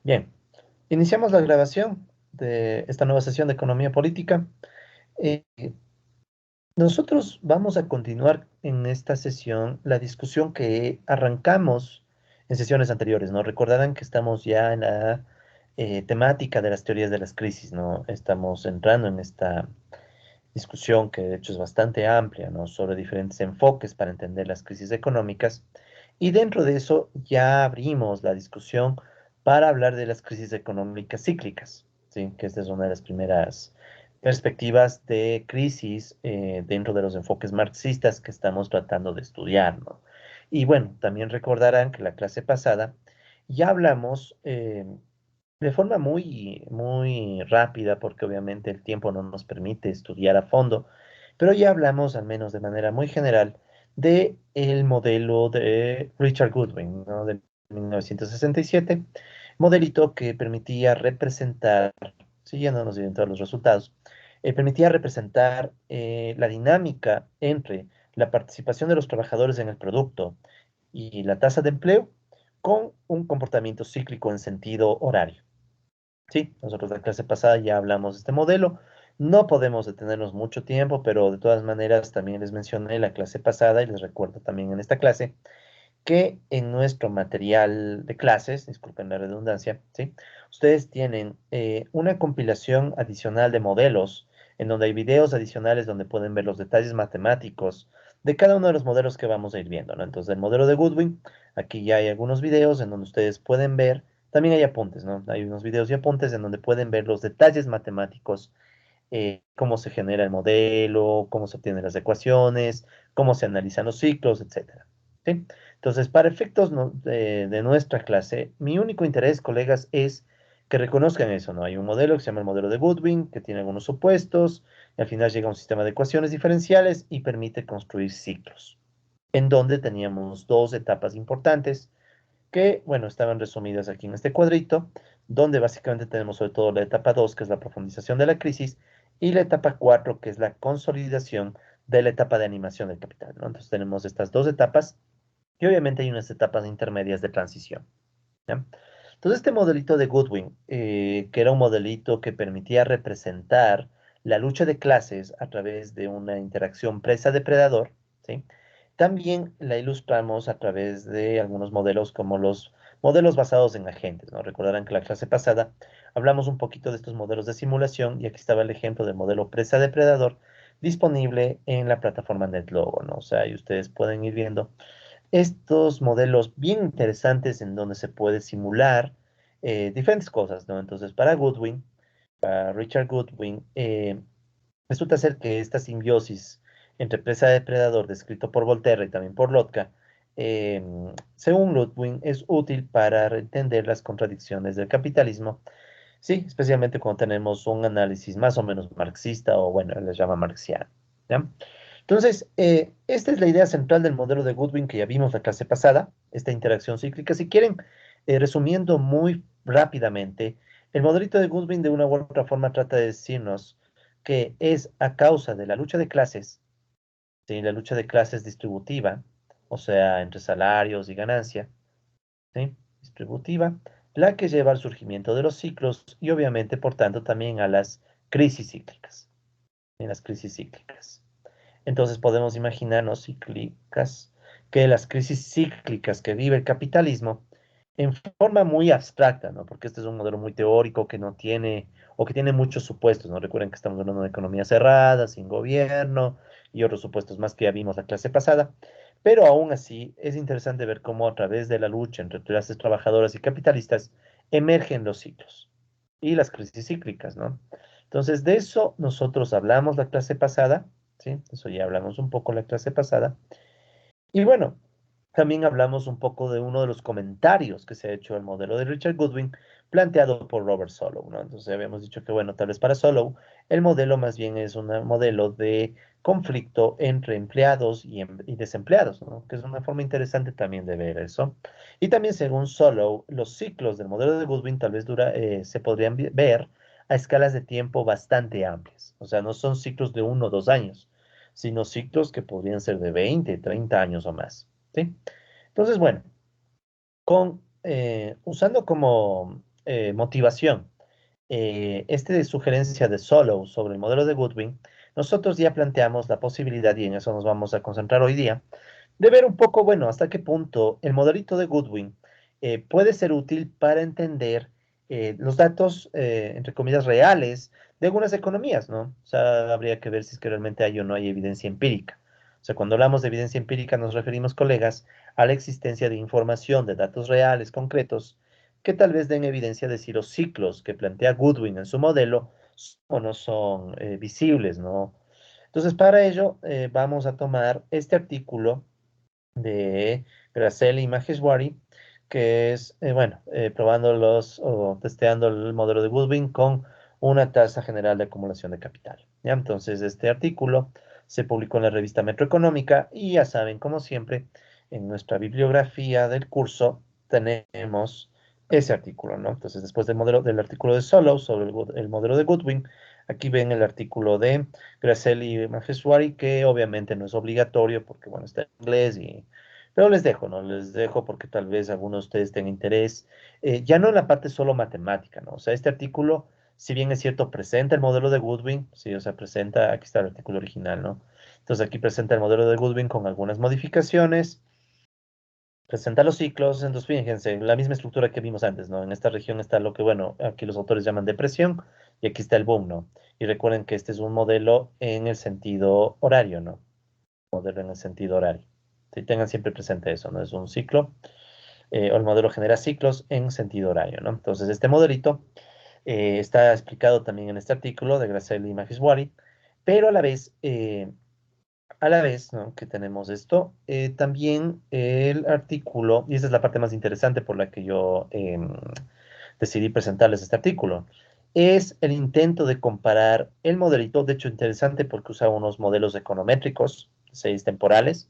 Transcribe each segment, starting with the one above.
Bien, iniciamos la grabación de esta nueva sesión de Economía Política. Eh, Nosotros vamos a continuar en esta sesión la discusión que arrancamos en sesiones anteriores, ¿no? Recordarán que estamos ya en la temática de las teorías de las crisis, ¿no? Estamos entrando en esta discusión que de hecho es bastante amplia, ¿no? Sobre diferentes enfoques para entender las crisis económicas. Y dentro de eso ya abrimos la discusión para hablar de las crisis económicas cíclicas, ¿sí? Que esta es una de las primeras perspectivas de crisis dentro de los enfoques marxistas que estamos tratando de estudiar, ¿no? Y bueno, también recordarán que la clase pasada ya hablamos de forma muy rápida, porque obviamente el tiempo no nos permite estudiar a fondo, pero ya hablamos, al menos de manera muy general, de el modelo de Richard Goodwin, ¿no? De 1967, modelito que permitía representar, siguiéndonos bien todos los resultados, permitía representar la dinámica entre la participación de los trabajadores en el producto y la tasa de empleo con un comportamiento cíclico en sentido horario. Sí, nosotros la clase pasada ya hablamos de este modelo. No podemos detenernos mucho tiempo, pero de todas maneras también les mencioné la clase pasada y les recuerdo también en esta clase que en nuestro material de clases, disculpen la redundancia, ¿sí? Ustedes tienen una compilación adicional de modelos en donde hay videos adicionales donde pueden ver los detalles matemáticos de cada uno de los modelos que vamos a ir viendo, ¿no? Entonces, el modelo de Goodwin, aquí ya hay algunos videos en donde ustedes pueden ver, también hay apuntes, ¿no? Hay unos videos y apuntes en donde pueden ver los detalles matemáticos, cómo se genera el modelo, cómo se obtienen las ecuaciones, cómo se analizan los ciclos, etcétera. ¿Sí? Entonces, para efectos de nuestra clase, mi único interés, colegas, es que reconozcan eso, ¿no? Hay un modelo que se llama el modelo de Goodwin, que tiene algunos supuestos, y al final llega a un sistema de ecuaciones diferenciales y permite construir ciclos, en donde teníamos dos etapas importantes que, bueno, estaban resumidas aquí en este cuadrito, donde básicamente tenemos sobre todo la etapa 2 que es la profundización de la crisis, y la etapa 4 que es la consolidación de la etapa de animación del capital, ¿no? Entonces tenemos estas dos etapas, y obviamente hay unas etapas intermedias de transición, ¿ya? Entonces este modelito de Goodwin, que era un modelito que permitía representar la lucha de clases a través de una interacción presa-depredador, ¿sí? También la ilustramos a través de algunos modelos como los modelos basados en agentes, ¿no? Recordarán que la clase pasada hablamos un poquito de estos modelos de simulación y aquí estaba el ejemplo del modelo presa-depredador disponible en la plataforma NetLogo, ¿no? O sea, y ustedes pueden ir viendo estos modelos bien interesantes en donde se puede simular diferentes cosas, ¿no? Entonces, para Goodwin, para Richard Goodwin, resulta ser que esta simbiosis entre presa-depredador, descrito por Volterra y también por Lotka, eh, según Goodwin, es útil para entender las contradicciones del capitalismo, sí, especialmente cuando tenemos un análisis más o menos marxista o, bueno, él les llama marxiano, ¿ya? Entonces, esta es la idea central del modelo de Goodwin que ya vimos la clase pasada, esta interacción cíclica. Si quieren, resumiendo muy rápidamente, el modelito de Goodwin de una u otra forma trata de decirnos que es a causa de la lucha de clases, ¿sí? La lucha de clases distributiva, o sea, entre salarios y ganancia, ¿sí? Distributiva, la que lleva al surgimiento de los ciclos y obviamente, por tanto, también a las crisis cíclicas, en las crisis cíclicas. Entonces podemos imaginarnos cíclicas, que las crisis cíclicas que vive el capitalismo en forma muy abstracta, ¿no? Porque este es un modelo muy teórico que no tiene, o que tiene muchos supuestos, ¿no? Recuerden que estamos hablando de economía cerrada, sin gobierno, y otros supuestos más que ya vimos la clase pasada, pero aún así es interesante ver cómo a través de la lucha entre clases trabajadoras y capitalistas emergen los ciclos y las crisis cíclicas, ¿no? Entonces, de eso nosotros hablamos la clase pasada, ¿sí? Eso ya hablamos un poco la clase pasada. Y bueno, también hablamos un poco de uno de los comentarios que se ha hecho al modelo de Richard Goodwin, planteado por Robert Solow, ¿no? Entonces habíamos dicho que, bueno, tal vez para Solow, el modelo más bien es un modelo de conflicto entre empleados y desempleados, ¿no? Que es una forma interesante también de ver eso. Y también, según Solow, los ciclos del modelo de Goodwin tal vez se podrían ver a escalas de tiempo bastante amplias. O sea, no son ciclos de 1 o 2 años, sino ciclos que podrían ser de 20, 30 años o más, ¿sí? Entonces, bueno, usando como motivación, de sugerencia de Solow sobre el modelo de Goodwin, nosotros ya planteamos la posibilidad, y en eso nos vamos a concentrar hoy día, de ver un poco, bueno, hasta qué punto el modelito de Goodwin puede ser útil para entender los datos, entre comillas, reales de algunas economías, ¿no? O sea, habría que ver si es que realmente hay o no hay evidencia empírica. O sea, cuando hablamos de evidencia empírica nos referimos, colegas, a la existencia de información, de datos reales, concretos, que tal vez den evidencia de si los ciclos que plantea Goodwin en su modelo o no son visibles, ¿no? Entonces, para ello, vamos a tomar este artículo de Gracel y Maheshwari, que es, bueno, probando o testeando el modelo de Goodwin con una tasa general de acumulación de capital. ¿Ya? Entonces, este artículo se publicó en la revista Metroeconómica y ya saben, como siempre, en nuestra bibliografía del curso tenemos ese artículo, ¿no? Entonces, después del artículo de Solow sobre el modelo de Goodwin, aquí ven el artículo de Gracel y Maheshwari, que obviamente no es obligatorio porque, bueno, está en inglés pero les dejo, ¿no? Les dejo porque tal vez algunos de ustedes tengan interés, ya no en la parte solo matemática, ¿no? O sea, este artículo, si bien es cierto, presenta el modelo de Goodwin, sí, o sea, presenta, aquí está el artículo original, ¿no? Entonces aquí presenta el modelo de Goodwin con algunas modificaciones, presenta los ciclos, entonces fíjense, la misma estructura que vimos antes, ¿no? En esta región está lo que, bueno, aquí los autores llaman depresión y aquí está el boom, ¿no? Y recuerden que este es un modelo en el sentido horario, ¿no? Modelo en el sentido horario. Sí, tengan siempre presente eso, ¿no? Es un ciclo, o el modelo genera ciclos en sentido horario, ¿no? Entonces, este modelito está explicado también en este artículo de Gracel y Maheshwari, pero a la vez, ¿no? Que tenemos esto, también el artículo, y esa es la parte más interesante por la que yo decidí presentarles este artículo, es el intento de comparar el modelito, de hecho interesante porque usa unos modelos econométricos, 6 temporales,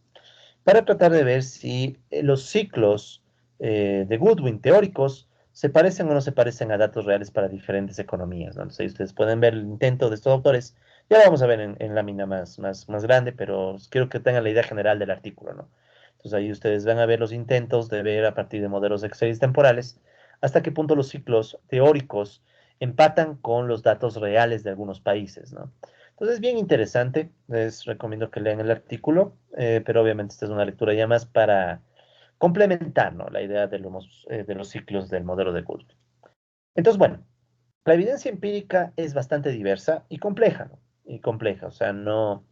para tratar de ver si los ciclos de Goodwin teóricos se parecen o no se parecen a datos reales para diferentes economías, ¿no? Entonces, ustedes pueden ver el intento de estos autores. Ya lo vamos a ver en lámina más grande, pero quiero que tengan la idea general del artículo, ¿no? Entonces, ahí ustedes van a ver los intentos de ver a partir de modelos de series temporales hasta qué punto los ciclos teóricos empatan con los datos reales de algunos países, ¿no? Entonces, es bien interesante. Les recomiendo que lean el artículo, pero obviamente esta es una lectura ya más para complementar, ¿no? La idea de los ciclos del modelo de Goodwin. Entonces, bueno, la evidencia empírica es bastante diversa y compleja, ¿no? Y compleja, o sea, no.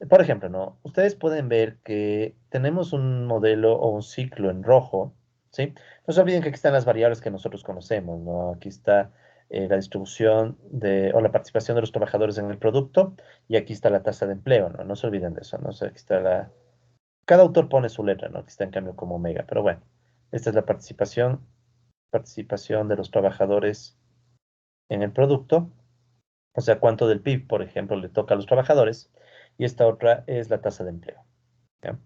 Por ejemplo, ¿no? Ustedes pueden ver que tenemos un modelo o un ciclo en rojo, ¿sí? No se olviden que aquí están las variables que nosotros conocemos, ¿no? Aquí está la distribución o la participación de los trabajadores en el producto y aquí está la tasa de empleo, ¿no? No se olviden de eso, ¿no? O sea, aquí está Cada autor pone su letra, ¿no? Aquí está en cambio como omega, pero bueno, esta es la participación de los trabajadores en el producto, o sea, cuánto del PIB, por ejemplo, le toca a los trabajadores, y esta otra es la tasa de empleo. ¿Ya?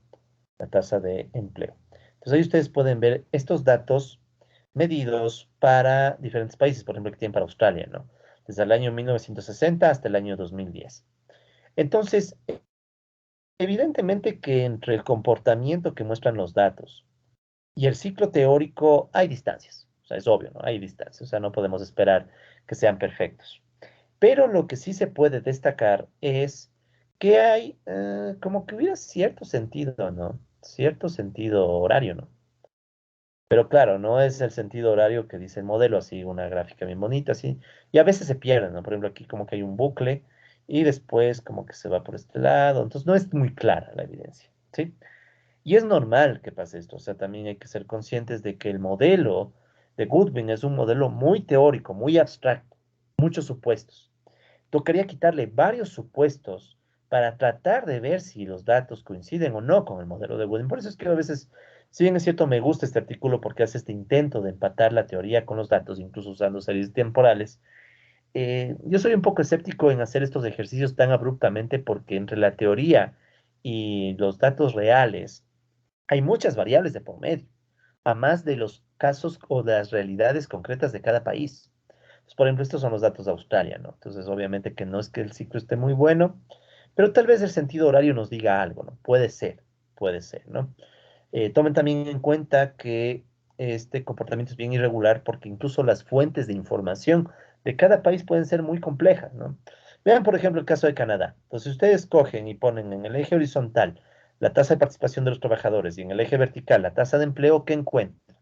La tasa de empleo. Entonces ahí ustedes pueden ver estos datos medidos para diferentes países, por ejemplo, que tienen para Australia, ¿no? Desde el año 1960 hasta el año 2010. Entonces, evidentemente que entre el comportamiento que muestran los datos y el ciclo teórico hay distancias. O sea, es obvio, ¿no? Hay distancias. O sea, no podemos esperar que sean perfectos. Pero lo que sí se puede destacar es que hay como que hubiera cierto sentido, ¿no? Cierto sentido horario, ¿no? Pero claro, no es el sentido horario que dice el modelo, así, una gráfica bien bonita, así. Y a veces se pierden, ¿no? Por ejemplo, aquí como que hay un bucle y después como que se va por este lado. Entonces no es muy clara la evidencia, ¿sí? Y es normal que pase esto. O sea, también hay que ser conscientes de que el modelo de Goodwin es un modelo muy teórico, muy abstracto, muchos supuestos. Tocaría quitarle varios supuestos para tratar de ver si los datos coinciden o no con el modelo de Woodin. Por eso es que a veces, si bien es cierto, me gusta este artículo porque hace este intento de empatar la teoría con los datos, incluso usando series temporales. Yo soy un poco escéptico en hacer estos ejercicios tan abruptamente porque entre la teoría y los datos reales hay muchas variables de por medio, a más de los casos o de las realidades concretas de cada país. Pues, por ejemplo, estos son los datos de Australia, ¿no? Entonces, obviamente que no es que el ciclo esté muy bueno, pero tal vez el sentido horario nos diga algo, ¿no? Puede ser, ¿no? Tomen también en cuenta que este comportamiento es bien irregular porque incluso las fuentes de información de cada país pueden ser muy complejas, ¿no? Vean, por ejemplo, el caso de Canadá. Entonces, ustedes cogen y ponen en el eje horizontal la tasa de participación de los trabajadores y en el eje vertical la tasa de empleo que encuentran.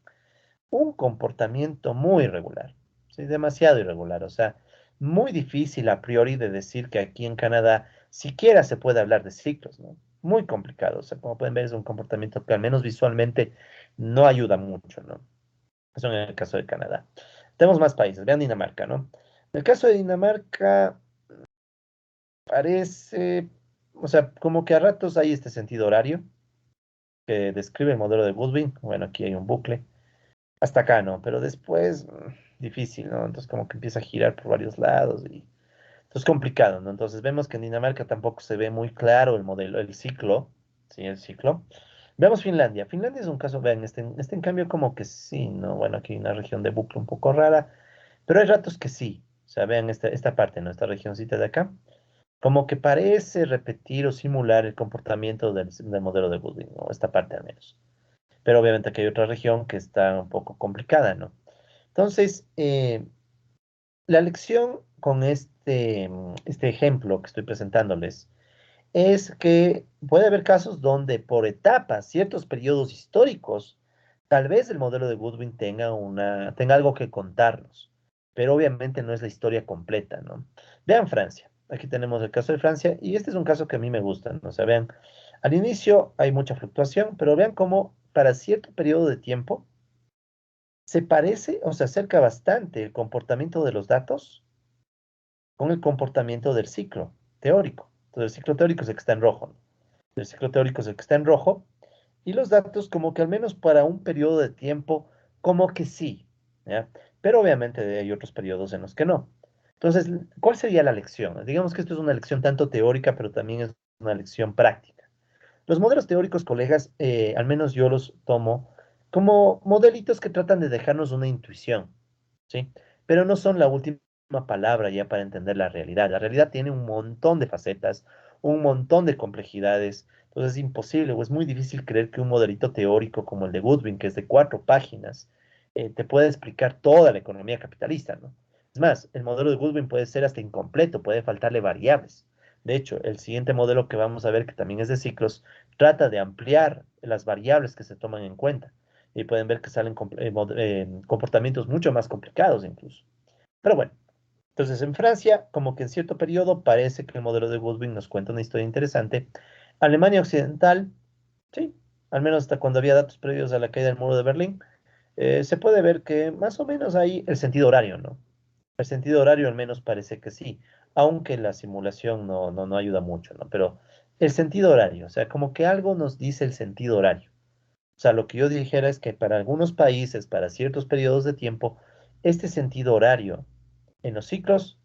Un comportamiento muy irregular, ¿sí? Demasiado irregular, o sea, muy difícil a priori de decir que aquí en Canadá siquiera se puede hablar de ciclos, ¿no? Muy complicado, o sea, como pueden ver es un comportamiento que al menos visualmente no ayuda mucho, ¿no? Eso en el caso de Canadá. Tenemos más países, vean Dinamarca, ¿no? En el caso de Dinamarca parece, o sea, como que a ratos hay este sentido horario que describe el modelo de Goodwin, bueno, aquí hay un bucle. Hasta acá, ¿no? Pero después, difícil, ¿no? Entonces como que empieza a girar por varios lados y entonces complicado, ¿no? Entonces vemos que en Dinamarca tampoco se ve muy claro el modelo, el ciclo, ¿sí? El ciclo. Veamos Finlandia. Finlandia es un caso, vean, este en cambio como que sí, ¿no? Bueno, aquí hay una región de bucle un poco rara, pero hay ratos que sí. O sea, vean esta parte, ¿no? Esta regioncita de acá, como que parece repetir o simular el comportamiento del modelo de Goodwin, ¿no? Esta parte al menos. Pero obviamente aquí hay otra región que está un poco complicada, ¿no? Entonces, la lección con este ejemplo que estoy presentándoles es que puede haber casos donde por etapas, ciertos periodos históricos, tal vez el modelo de Goodwin tenga algo que contarnos, pero obviamente no es la historia completa, ¿no? Vean Francia. Aquí tenemos el caso de Francia y este es un caso que a mí me gusta, ¿no? O sea, vean, al inicio hay mucha fluctuación, pero vean cómo para cierto periodo de tiempo se parece o se acerca bastante el comportamiento de los datos con el comportamiento del ciclo teórico. Entonces, el ciclo teórico es el que está en rojo, ¿no? El ciclo teórico es el que está en rojo y los datos como que al menos para un periodo de tiempo, como que sí, ¿ya? Pero obviamente hay otros periodos en los que no. Entonces, ¿cuál sería la lección? Digamos que esto es una lección tanto teórica, pero también es una lección práctica. Los modelos teóricos, colegas, al menos yo los tomo como modelitos que tratan de dejarnos una intuición, ¿sí? Pero no son la última palabra ya para entender la realidad. La realidad tiene un montón de facetas, un montón de complejidades. Entonces es imposible o es muy difícil creer que un modelito teórico como el de Goodwin, que es de 4 páginas, te pueda explicar toda la economía capitalista, ¿no? Es más, el modelo de Goodwin puede ser hasta incompleto, puede faltarle variables. De hecho, el siguiente modelo que vamos a ver, que también es de ciclos, trata de ampliar las variables que se toman en cuenta. Y pueden ver que salen comportamientos mucho más complicados incluso. Pero bueno, entonces en Francia, como que en cierto periodo parece que el modelo de Goodwin nos cuenta una historia interesante. Alemania Occidental, sí, al menos hasta cuando había datos previos a la caída del muro de Berlín, se puede ver que más o menos hay el sentido horario, ¿no? El sentido horario al menos parece que sí, aunque la simulación no ayuda mucho, ¿no? Pero el sentido horario, o sea, como que algo nos dice el sentido horario. O sea, lo que yo dijera es que para algunos países, para ciertos periodos de tiempo, este sentido horario en los ciclos,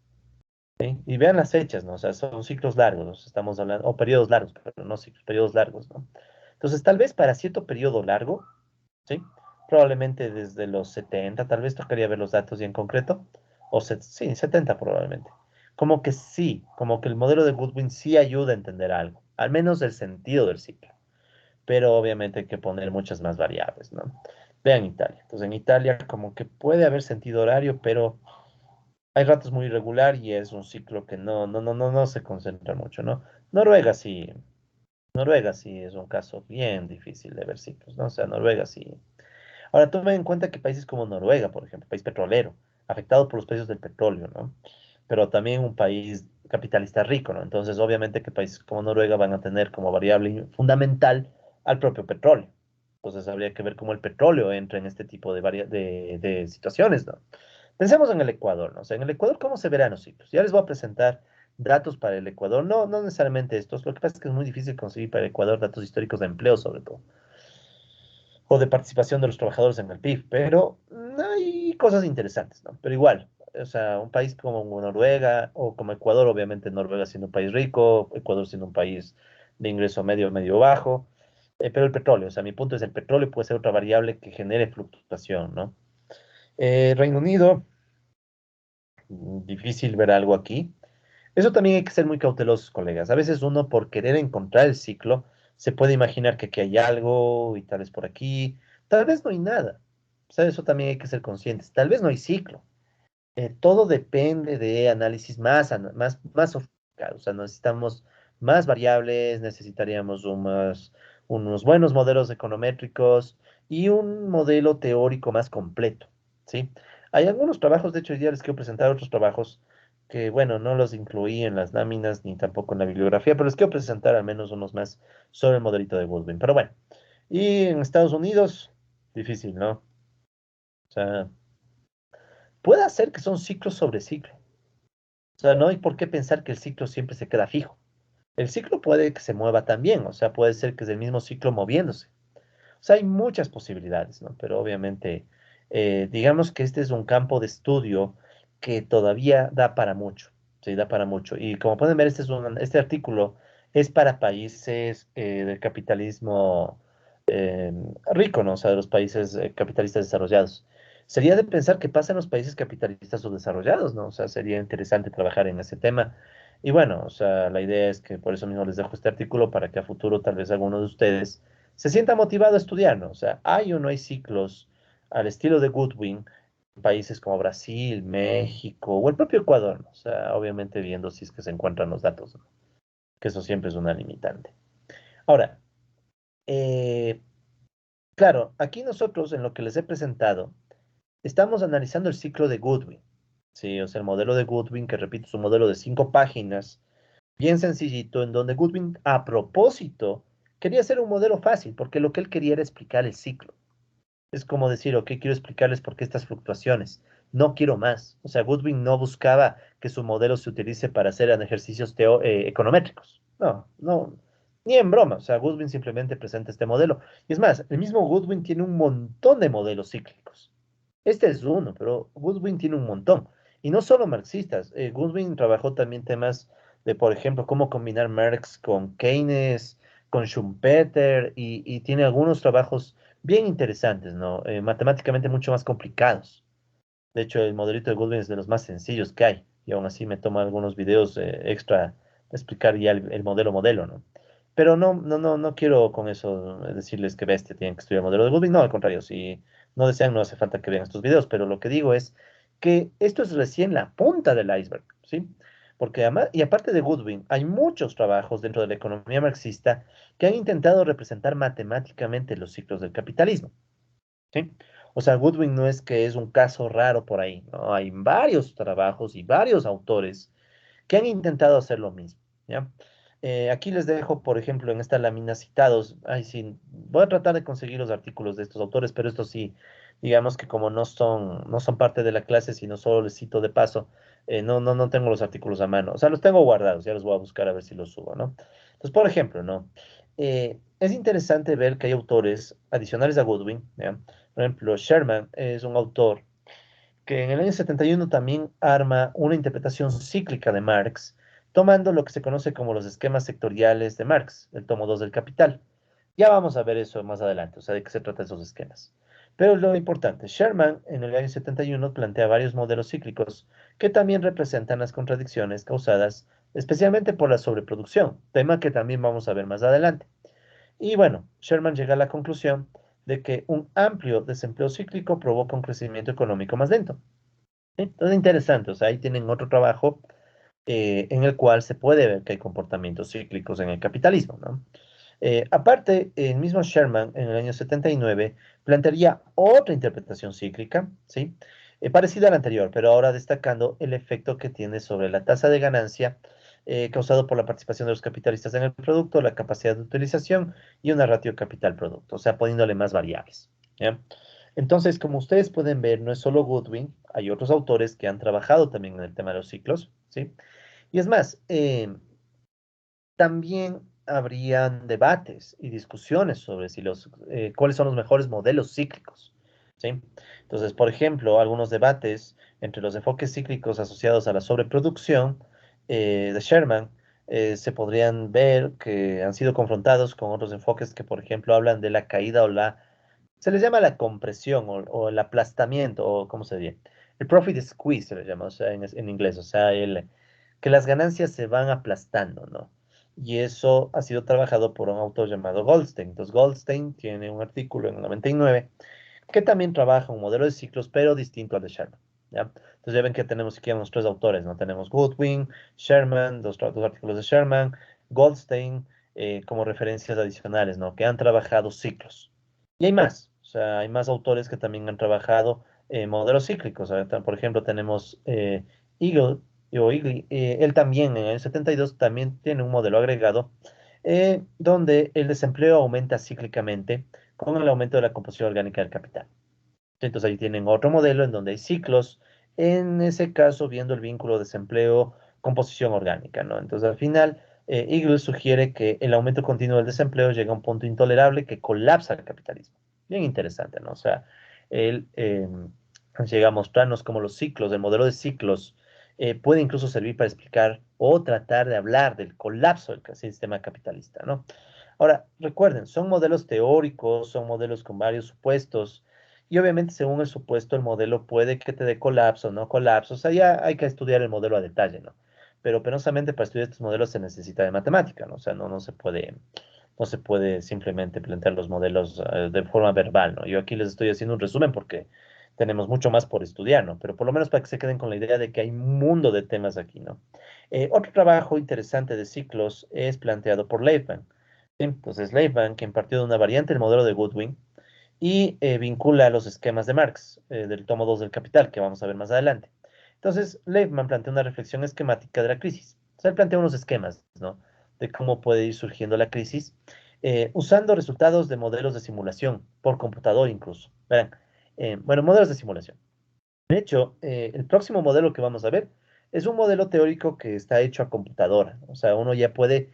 ¿sí? Y vean las fechas, ¿no? O sea, son ciclos largos, estamos hablando, o periodos largos, pero no ciclos, periodos largos, ¿no? Entonces, tal vez para cierto periodo largo, ¿sí? Probablemente desde los 70, tal vez tocaría ver los datos y en concreto, sí, 70 probablemente. Como que sí, como que el modelo de Goodwin sí ayuda a entender algo, al menos el sentido del ciclo, pero obviamente hay que poner muchas más variables, ¿no? Vean Italia. Entonces, en Italia como que puede haber sentido horario, pero hay ratos muy irregular y es un ciclo que no se concentra mucho, ¿no? Noruega sí, Noruega sí es un caso bien difícil de ver ciclos, ¿no? O sea, Noruega sí. Ahora, toma en cuenta que países como Noruega, por ejemplo, país petrolero, afectado por los precios del petróleo, ¿no? Pero también un país capitalista rico, ¿no? Entonces, obviamente que países como Noruega van a tener como variable fundamental al propio petróleo. Entonces, habría que ver cómo el petróleo entra en este tipo de situaciones, ¿no? Pensemos en el Ecuador, ¿no? O sea, en el Ecuador, ¿cómo se verán los ciclos? Ya les voy a presentar datos para el Ecuador, no necesariamente estos, lo que pasa es que es muy difícil conseguir para el Ecuador datos históricos de empleo, sobre todo o de participación de los trabajadores en el PIB, pero hay cosas interesantes, ¿no? Pero igual, o sea, un país como Noruega o como Ecuador, obviamente Noruega siendo un país rico, Ecuador siendo un país de ingreso medio, medio bajo, pero el petróleo, o sea, mi punto es el petróleo puede ser otra variable que genere fluctuación, ¿no? Reino Unido, difícil ver algo aquí. Eso también hay que ser muy cautelosos, colegas. A veces uno por querer encontrar el ciclo se puede imaginar que aquí hay algo y tal vez por aquí, tal vez no hay nada. O sea, eso también hay que ser conscientes. Tal vez no hay ciclo. Todo depende de análisis más sofisticados. O sea, necesitamos más variables, necesitaríamos unos buenos modelos econométricos y un modelo teórico más completo, ¿sí? Hay algunos trabajos, de hecho, hoy día les quiero presentar otros trabajos que, bueno, no los incluí en las láminas ni tampoco en la bibliografía, pero les quiero presentar al menos unos más sobre el modelito de Goodwin. Pero bueno, y en Estados Unidos, difícil, ¿no? O sea, puede ser que son ciclos sobre ciclos. O sea, no hay por qué pensar que el ciclo siempre se queda fijo. El ciclo puede que se mueva también, o sea, puede ser que es el mismo ciclo moviéndose. O sea, hay muchas posibilidades, ¿no? Pero obviamente, digamos que este es un campo de estudio que todavía da para mucho, sí, da para mucho. Y como pueden ver, este artículo es para países del capitalismo eh, rico, ¿no? O sea, de los países capitalistas desarrollados. Sería de pensar qué pasa en los países capitalistas subdesarrollados, ¿no? O sea, sería interesante trabajar en ese tema. Y bueno, o sea, la idea es que por eso mismo les dejo este artículo para que a futuro tal vez alguno de ustedes se sienta motivado a estudiar, ¿no? O sea, hay o no hay ciclos al estilo de Goodwin en países como Brasil, México o el propio Ecuador, ¿no? O sea, obviamente viendo si es que se encuentran los datos, ¿no? Que eso siempre es una limitante. Ahora, eh, claro, aquí nosotros en lo que les he presentado, estamos analizando el ciclo de Goodwin, ¿sí? O sea, el modelo de Goodwin, que repito, es un modelo de 5 páginas, bien sencillito, en donde Goodwin, a propósito, quería hacer un modelo fácil, porque lo que él quería era explicar el ciclo. Es como decir, ok, quiero explicarles por qué estas fluctuaciones. No quiero más. O sea, Goodwin no buscaba que su modelo se utilice para hacer ejercicios econométricos. No, no, ni en broma. O sea, Goodwin simplemente presenta este modelo. Y es más, el mismo Goodwin tiene un montón de modelos cíclicos. Este es uno, pero Goodwin tiene un montón. Y no solo marxistas. Goodwin trabajó también temas de, por ejemplo, cómo combinar Marx con Keynes, con Schumpeter, y tiene algunos trabajos bien interesantes, ¿no? Matemáticamente mucho más complicados. De hecho, el modelito de Goodwin es de los más sencillos que hay. Y aún así me toma algunos videos extra de explicar ya el modelo, ¿no? Pero no quiero con eso decirles que bestia tienen que estudiar el modelo de Goodwin. No, al contrario, si no desean, no hace falta que vean estos videos. Pero lo que digo es que esto es recién la punta del iceberg, ¿sí? Porque además, y aparte de Goodwin, hay muchos trabajos dentro de la economía marxista que han intentado representar matemáticamente los ciclos del capitalismo. ¿Sí? O sea, Goodwin no es que es un caso raro por ahí, ¿no? Hay varios trabajos y varios autores que han intentado hacer lo mismo, ¿ya? Aquí les dejo, por ejemplo, en esta lámina citados, ay, sí, voy a tratar de conseguir los artículos de estos autores, pero estos sí, digamos que como no son parte de la clase, sino solo les cito de paso, no tengo los artículos a mano, o sea, los tengo guardados, ya los voy a buscar a ver si los subo, ¿no? Entonces, por ejemplo, ¿no? Es interesante ver que hay autores adicionales a Goodwin, ¿ya? Por ejemplo, Sherman es un autor que en el año 71 también arma una interpretación cíclica de Marx, tomando lo que se conoce como los esquemas sectoriales de Marx, el tomo 2 del Capital. Ya vamos a ver eso más adelante, o sea, de qué se trata esos esquemas. Pero lo importante, Sherman en el año 71 plantea varios modelos cíclicos que también representan las contradicciones causadas especialmente por la sobreproducción, tema que también vamos a ver más adelante. Y bueno, Sherman llega a la conclusión de que un amplio desempleo cíclico provoca un crecimiento económico más lento. Entonces, interesante, o sea, ahí tienen otro trabajo en el cual se puede ver que hay comportamientos cíclicos en el capitalismo, ¿no? Aparte, el mismo Sherman en el año 79 plantearía otra interpretación cíclica, ¿sí? Parecida a la anterior, pero ahora destacando el efecto que tiene sobre la tasa de ganancia causado por la participación de los capitalistas en el producto, la capacidad de utilización y una ratio capital-producto, o sea, poniéndole más variables, ¿ya? Entonces, como ustedes pueden ver, no es solo Goodwin, hay otros autores que han trabajado también en el tema de los ciclos, ¿sí? Y es más, también habrían debates y discusiones sobre cuáles son los mejores modelos cíclicos, ¿sí? Entonces, por ejemplo, algunos debates entre los enfoques cíclicos asociados a la sobreproducción de Sherman se podrían ver que han sido confrontados con otros enfoques que, por ejemplo, hablan de la caída se les llama la compresión o el aplastamiento, o ¿cómo se diría? El profit squeeze se le llama, o sea, en inglés, o sea, que las ganancias se van aplastando, ¿no? Y eso ha sido trabajado por un autor llamado Goldstein. Entonces, Goldstein tiene un artículo en el 99 que también trabaja un modelo de ciclos, pero distinto al de Sherman, ¿ya? Entonces ya ven que tenemos aquí a unos tres autores, ¿no? Tenemos Goodwin, Sherman, dos artículos de Sherman, Goldstein, como referencias adicionales, ¿no? Que han trabajado ciclos. Y hay más, o sea, hay más autores que también han trabajado modelos cíclicos. Por ejemplo, tenemos Eagle, o Eagle, él también en el 72 también tiene un modelo agregado donde el desempleo aumenta cíclicamente con el aumento de la composición orgánica del capital. Entonces ahí tienen otro modelo en donde hay ciclos, en ese caso viendo el vínculo desempleo-composición orgánica, ¿no? Entonces al final, Eagle sugiere que el aumento continuo del desempleo llega a un punto intolerable que colapsa el capitalismo. Bien interesante, ¿no? O sea, él llega a mostrarnos cómo los ciclos, el modelo de ciclos, puede incluso servir para explicar o tratar de hablar del colapso del sistema capitalista, ¿no? Ahora, recuerden, son modelos teóricos, son modelos con varios supuestos, y obviamente según el supuesto, el modelo puede que te dé colapso, no colapso, o sea, ya hay que estudiar el modelo a detalle, ¿no? Pero penosamente para estudiar estos modelos se necesita de matemática, ¿no? O sea, no se puede simplemente plantear los modelos de forma verbal, ¿no? Yo aquí les estoy haciendo un resumen porque tenemos mucho más por estudiar, ¿no? Pero por lo menos para que se queden con la idea de que hay un mundo de temas aquí, ¿no? Otro trabajo interesante de ciclos es planteado por Leibman. ¿Sí? Entonces, Leibman, quien partió de una variante del modelo de Goodwin y vincula los esquemas de Marx, del tomo 2 del Capital, que vamos a ver más adelante. Entonces, Leibman plantea una reflexión esquemática de la crisis. O sea, él plantea unos esquemas, ¿no? De cómo puede ir surgiendo la crisis, usando resultados de modelos de simulación, por computador incluso. Verán, bueno, modelos de simulación. De hecho, el próximo modelo que vamos a ver es un modelo teórico que está hecho a computadora. O sea, uno ya puede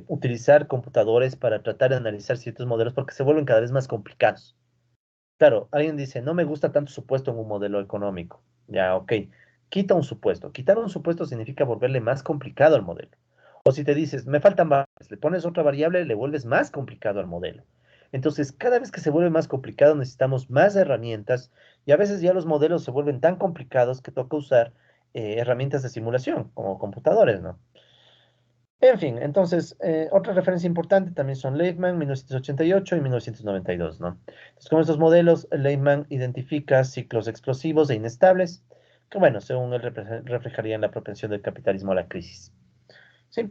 utilizar computadores para tratar de analizar ciertos modelos porque se vuelven cada vez más complicados. Claro, alguien dice, no me gusta tanto supuesto en un modelo económico. Ya, ok. Quita un supuesto. Quitar un supuesto significa volverle más complicado al modelo. O si te dices, me faltan variables, le pones otra variable, le vuelves más complicado al modelo. Entonces, cada vez que se vuelve más complicado, necesitamos más herramientas y a veces ya los modelos se vuelven tan complicados que toca usar herramientas de simulación, como computadores, ¿no? En fin, entonces, otra referencia importante también son Leibman, 1988 y 1992, ¿no? Entonces, con estos modelos, Leibman identifica ciclos explosivos e inestables, que, bueno, según él reflejarían la propensión del capitalismo a la crisis, ¿sí?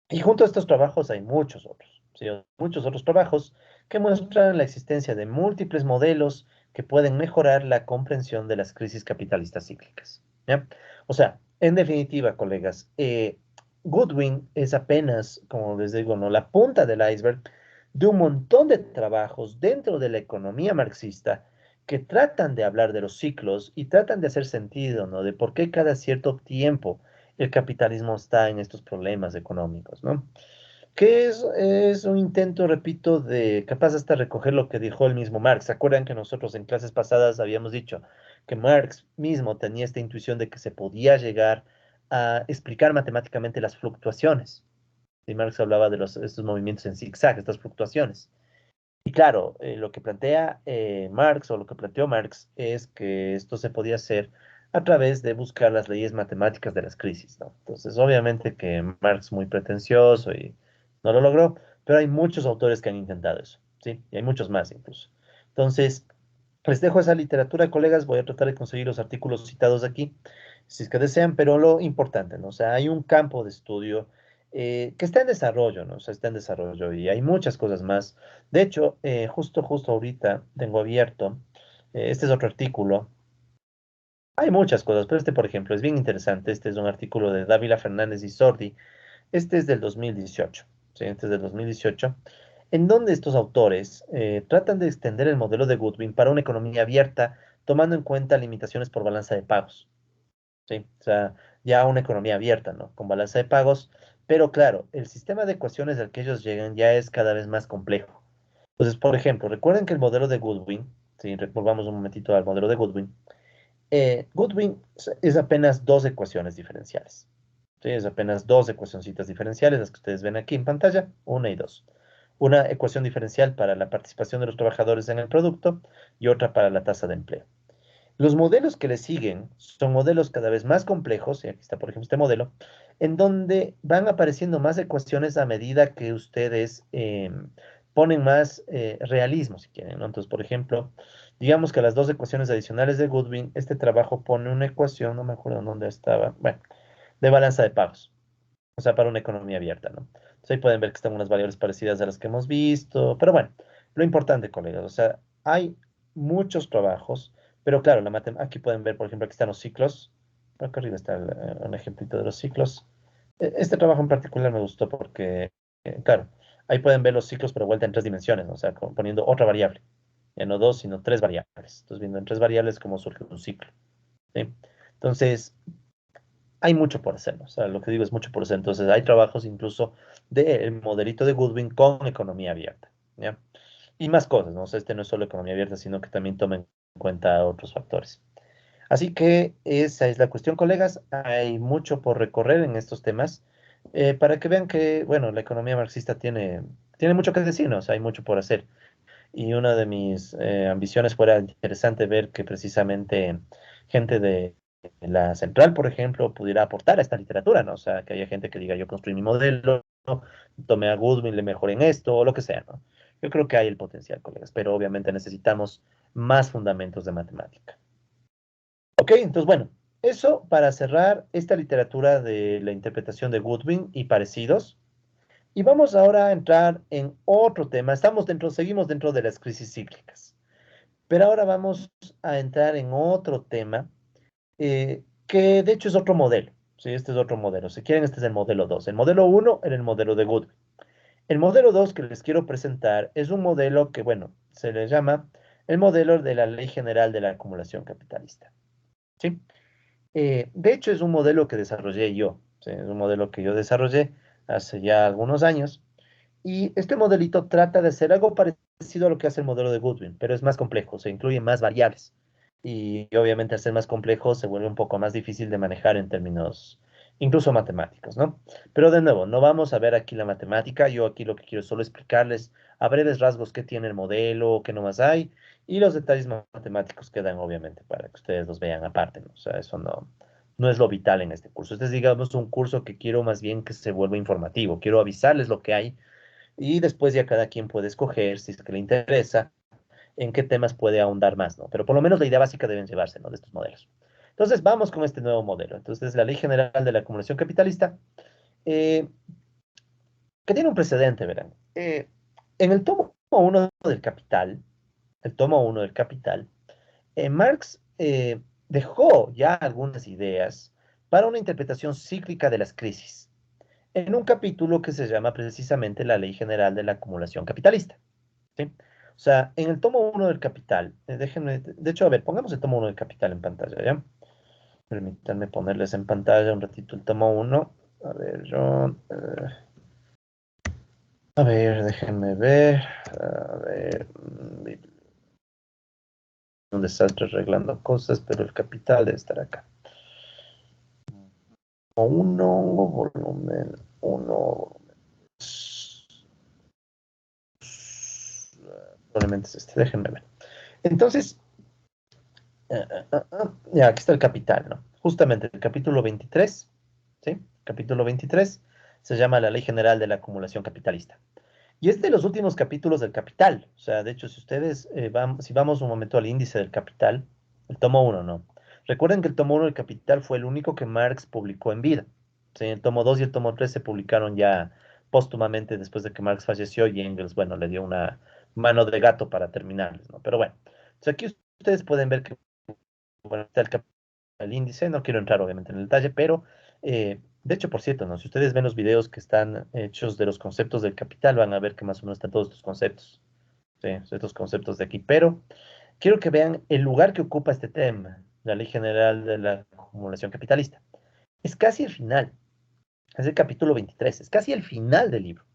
Y junto a estos trabajos hay muchos otros, ¿sí? Muchos otros trabajos que muestran la existencia de múltiples modelos que pueden mejorar la comprensión de las crisis capitalistas cíclicas, ¿ya? O sea, en definitiva, colegas, Goodwin es apenas, como les digo, ¿no? La punta del iceberg de un montón de trabajos dentro de la economía marxista que tratan de hablar de los ciclos y tratan de hacer sentido, ¿no? De por qué cada cierto tiempo el capitalismo está en estos problemas económicos, ¿no? Que es un intento, repito, de capaz hasta recoger lo que dijo el mismo Marx. ¿Se acuerdan que nosotros en clases pasadas habíamos dicho que Marx mismo tenía esta intuición de que se podía llegar a explicar matemáticamente las fluctuaciones? Y Marx hablaba de estos movimientos en zigzag, estas fluctuaciones. Y claro, lo que plantea Marx o lo que planteó Marx es que esto se podía hacer a través de buscar las leyes matemáticas de las crisis, ¿no? Entonces, obviamente que Marx muy pretencioso y no lo logró, pero hay muchos autores que han intentado eso, ¿sí? Y hay muchos más incluso. Entonces, les dejo esa literatura, colegas, voy a tratar de conseguir los artículos citados aquí, si es que desean, pero lo importante, ¿no? O sea, hay un campo de estudio que está en desarrollo, ¿no? O sea, está en desarrollo y hay muchas cosas más. De hecho, justo ahorita tengo abierto, este es otro artículo. Hay muchas cosas, pero este, por ejemplo, es bien interesante. Este es un artículo de Dávila Fernández y Sordi. Este es del 2018, ¿sí? Este es del 2018, en donde estos autores tratan de extender el modelo de Goodwin para una economía abierta, tomando en cuenta limitaciones por balanza de pagos, ¿sí? O sea, ya una economía abierta, ¿no? Con balanza de pagos, pero claro, el sistema de ecuaciones al que ellos llegan ya es cada vez más complejo. Entonces, por ejemplo, recuerden que el modelo de Goodwin, si volvamos un momentito al modelo de Goodwin, Goodwin es apenas dos ecuaciones diferenciales. ¿Sí? Es apenas dos ecuacioncitas diferenciales, las que ustedes ven aquí en pantalla, una y dos. Una ecuación diferencial para la participación de los trabajadores en el producto y otra para la tasa de empleo. Los modelos que le siguen son modelos cada vez más complejos, y aquí está, por ejemplo, este modelo, en donde van apareciendo más ecuaciones a medida que ustedes ponen más realismo, si quieren, ¿no? Entonces, por ejemplo, digamos que a las dos ecuaciones adicionales de Goodwin, este trabajo pone una ecuación, no me acuerdo en dónde estaba, bueno, de balanza de pagos, o sea, para una economía abierta, ¿no? Entonces ahí pueden ver que están unas variables parecidas a las que hemos visto, pero bueno, lo importante, colegas, o sea, hay muchos trabajos, pero claro, aquí pueden ver, por ejemplo, aquí están los ciclos, acá arriba está un ejemplito de los ciclos. Este trabajo en particular me gustó porque, claro, ahí pueden ver los ciclos, pero vuelta en tres dimensiones, ¿no? O sea, poniendo otra variable, ya no dos, sino tres variables. Entonces, viendo en tres variables cómo surge un ciclo, ¿sí? Entonces, hay mucho por hacer, ¿no? O sea, lo que digo es mucho por hacer. Entonces, hay trabajos incluso del modelito de Goodwin con economía abierta, ¿ya? Y más cosas, ¿no? O sea, este no es solo economía abierta, sino que también tomen en cuenta otros factores. Así que esa es la cuestión, colegas. Hay mucho por recorrer en estos temas para que vean que, bueno, la economía marxista tiene mucho que decir, ¿no? O sea, hay mucho por hacer. Y una de mis ambiciones fuera interesante ver que precisamente gente de la central, por ejemplo, pudiera aportar a esta literatura, ¿no? O sea, que haya gente que diga, yo construí mi modelo, tomé a Goodwin, le mejoré en esto, o lo que sea, ¿no? Yo creo que hay el potencial, colegas, pero obviamente necesitamos más fundamentos de matemática. Ok, entonces, bueno, eso para cerrar esta literatura de la interpretación de Goodwin y parecidos. Y vamos ahora a entrar en otro tema. Seguimos dentro de las crisis cíclicas, pero ahora vamos a entrar en otro tema que de hecho es otro modelo. Sí, este es otro modelo. Si quieren, este es el modelo 2. El modelo uno era el modelo de Goodwin. El modelo 2 que les quiero presentar es un modelo que, bueno, se le llama el modelo de la Ley General de la Acumulación Capitalista. ¿Sí? De hecho, es un modelo que desarrollé yo. ¿Sí? Es un modelo que yo desarrollé hace ya algunos años. Y este modelito trata de hacer algo parecido a lo que hace el modelo de Goodwin, pero es más complejo, se incluyen más variables. Y obviamente al ser más complejo se vuelve un poco más difícil de manejar en términos incluso matemáticos, ¿no? Pero de nuevo, no vamos a ver aquí la matemática, yo aquí lo que quiero es solo explicarles a breves rasgos qué tiene el modelo, qué nomás hay, y los detalles matemáticos quedan obviamente para que ustedes los vean aparte, ¿no? O sea, eso no es lo vital en este curso. Este es, digamos, un curso que quiero más bien que se vuelva informativo, quiero avisarles lo que hay y después ya cada quien puede escoger, si es que le interesa, en qué temas puede ahondar más, ¿no? Pero por lo menos la idea básica deben llevarse, ¿no? De estos modelos. Entonces, vamos con este nuevo modelo. Entonces, la Ley General de la Acumulación Capitalista, eh, que tiene un precedente, verán. En el tomo uno del Capital, el tomo uno del Capital, Marx dejó ya algunas ideas para una interpretación cíclica de las crisis, en un capítulo que se llama precisamente la Ley General de la Acumulación Capitalista. ¿Sí? O sea, en el tomo uno del Capital, déjenme, de hecho, a ver, pongamos el tomo uno del Capital en pantalla, ¿ya? Permítanme ponerles en pantalla un ratito el tomo uno. A ver, a ver, déjenme ver. A ver, un desastre arreglando cosas, pero el Capital debe estar acá. Uno, volumen uno. Probablemente es este, déjenme ver. Entonces, ya, aquí está el capital, ¿no? Justamente el capítulo 23, ¿sí? Capítulo 23 se llama la Ley General de la Acumulación Capitalista. Y es de los últimos capítulos del Capital. O sea, de hecho, si ustedes si vamos un momento al índice del Capital, el tomo uno, ¿no? Recuerden que el tomo uno del Capital fue el único que Marx publicó en vida. ¿Sí? El tomo 2 y el tomo 3 se publicaron ya póstumamente después de que Marx falleció y Engels, bueno, le dio una mano de gato para terminarles, ¿no? Pero bueno, o sea, aquí ustedes pueden ver que bueno, está el índice, no quiero entrar obviamente en el detalle, pero de hecho, por cierto, ¿no? Si ustedes ven los videos que están hechos de los conceptos del capital, van a ver que más o menos están todos estos conceptos, ¿sí? Estos conceptos de aquí, pero quiero que vean el lugar que ocupa este tema, la Ley General de la Acumulación Capitalista. Es casi el final, es el capítulo 23, es casi el final del libro.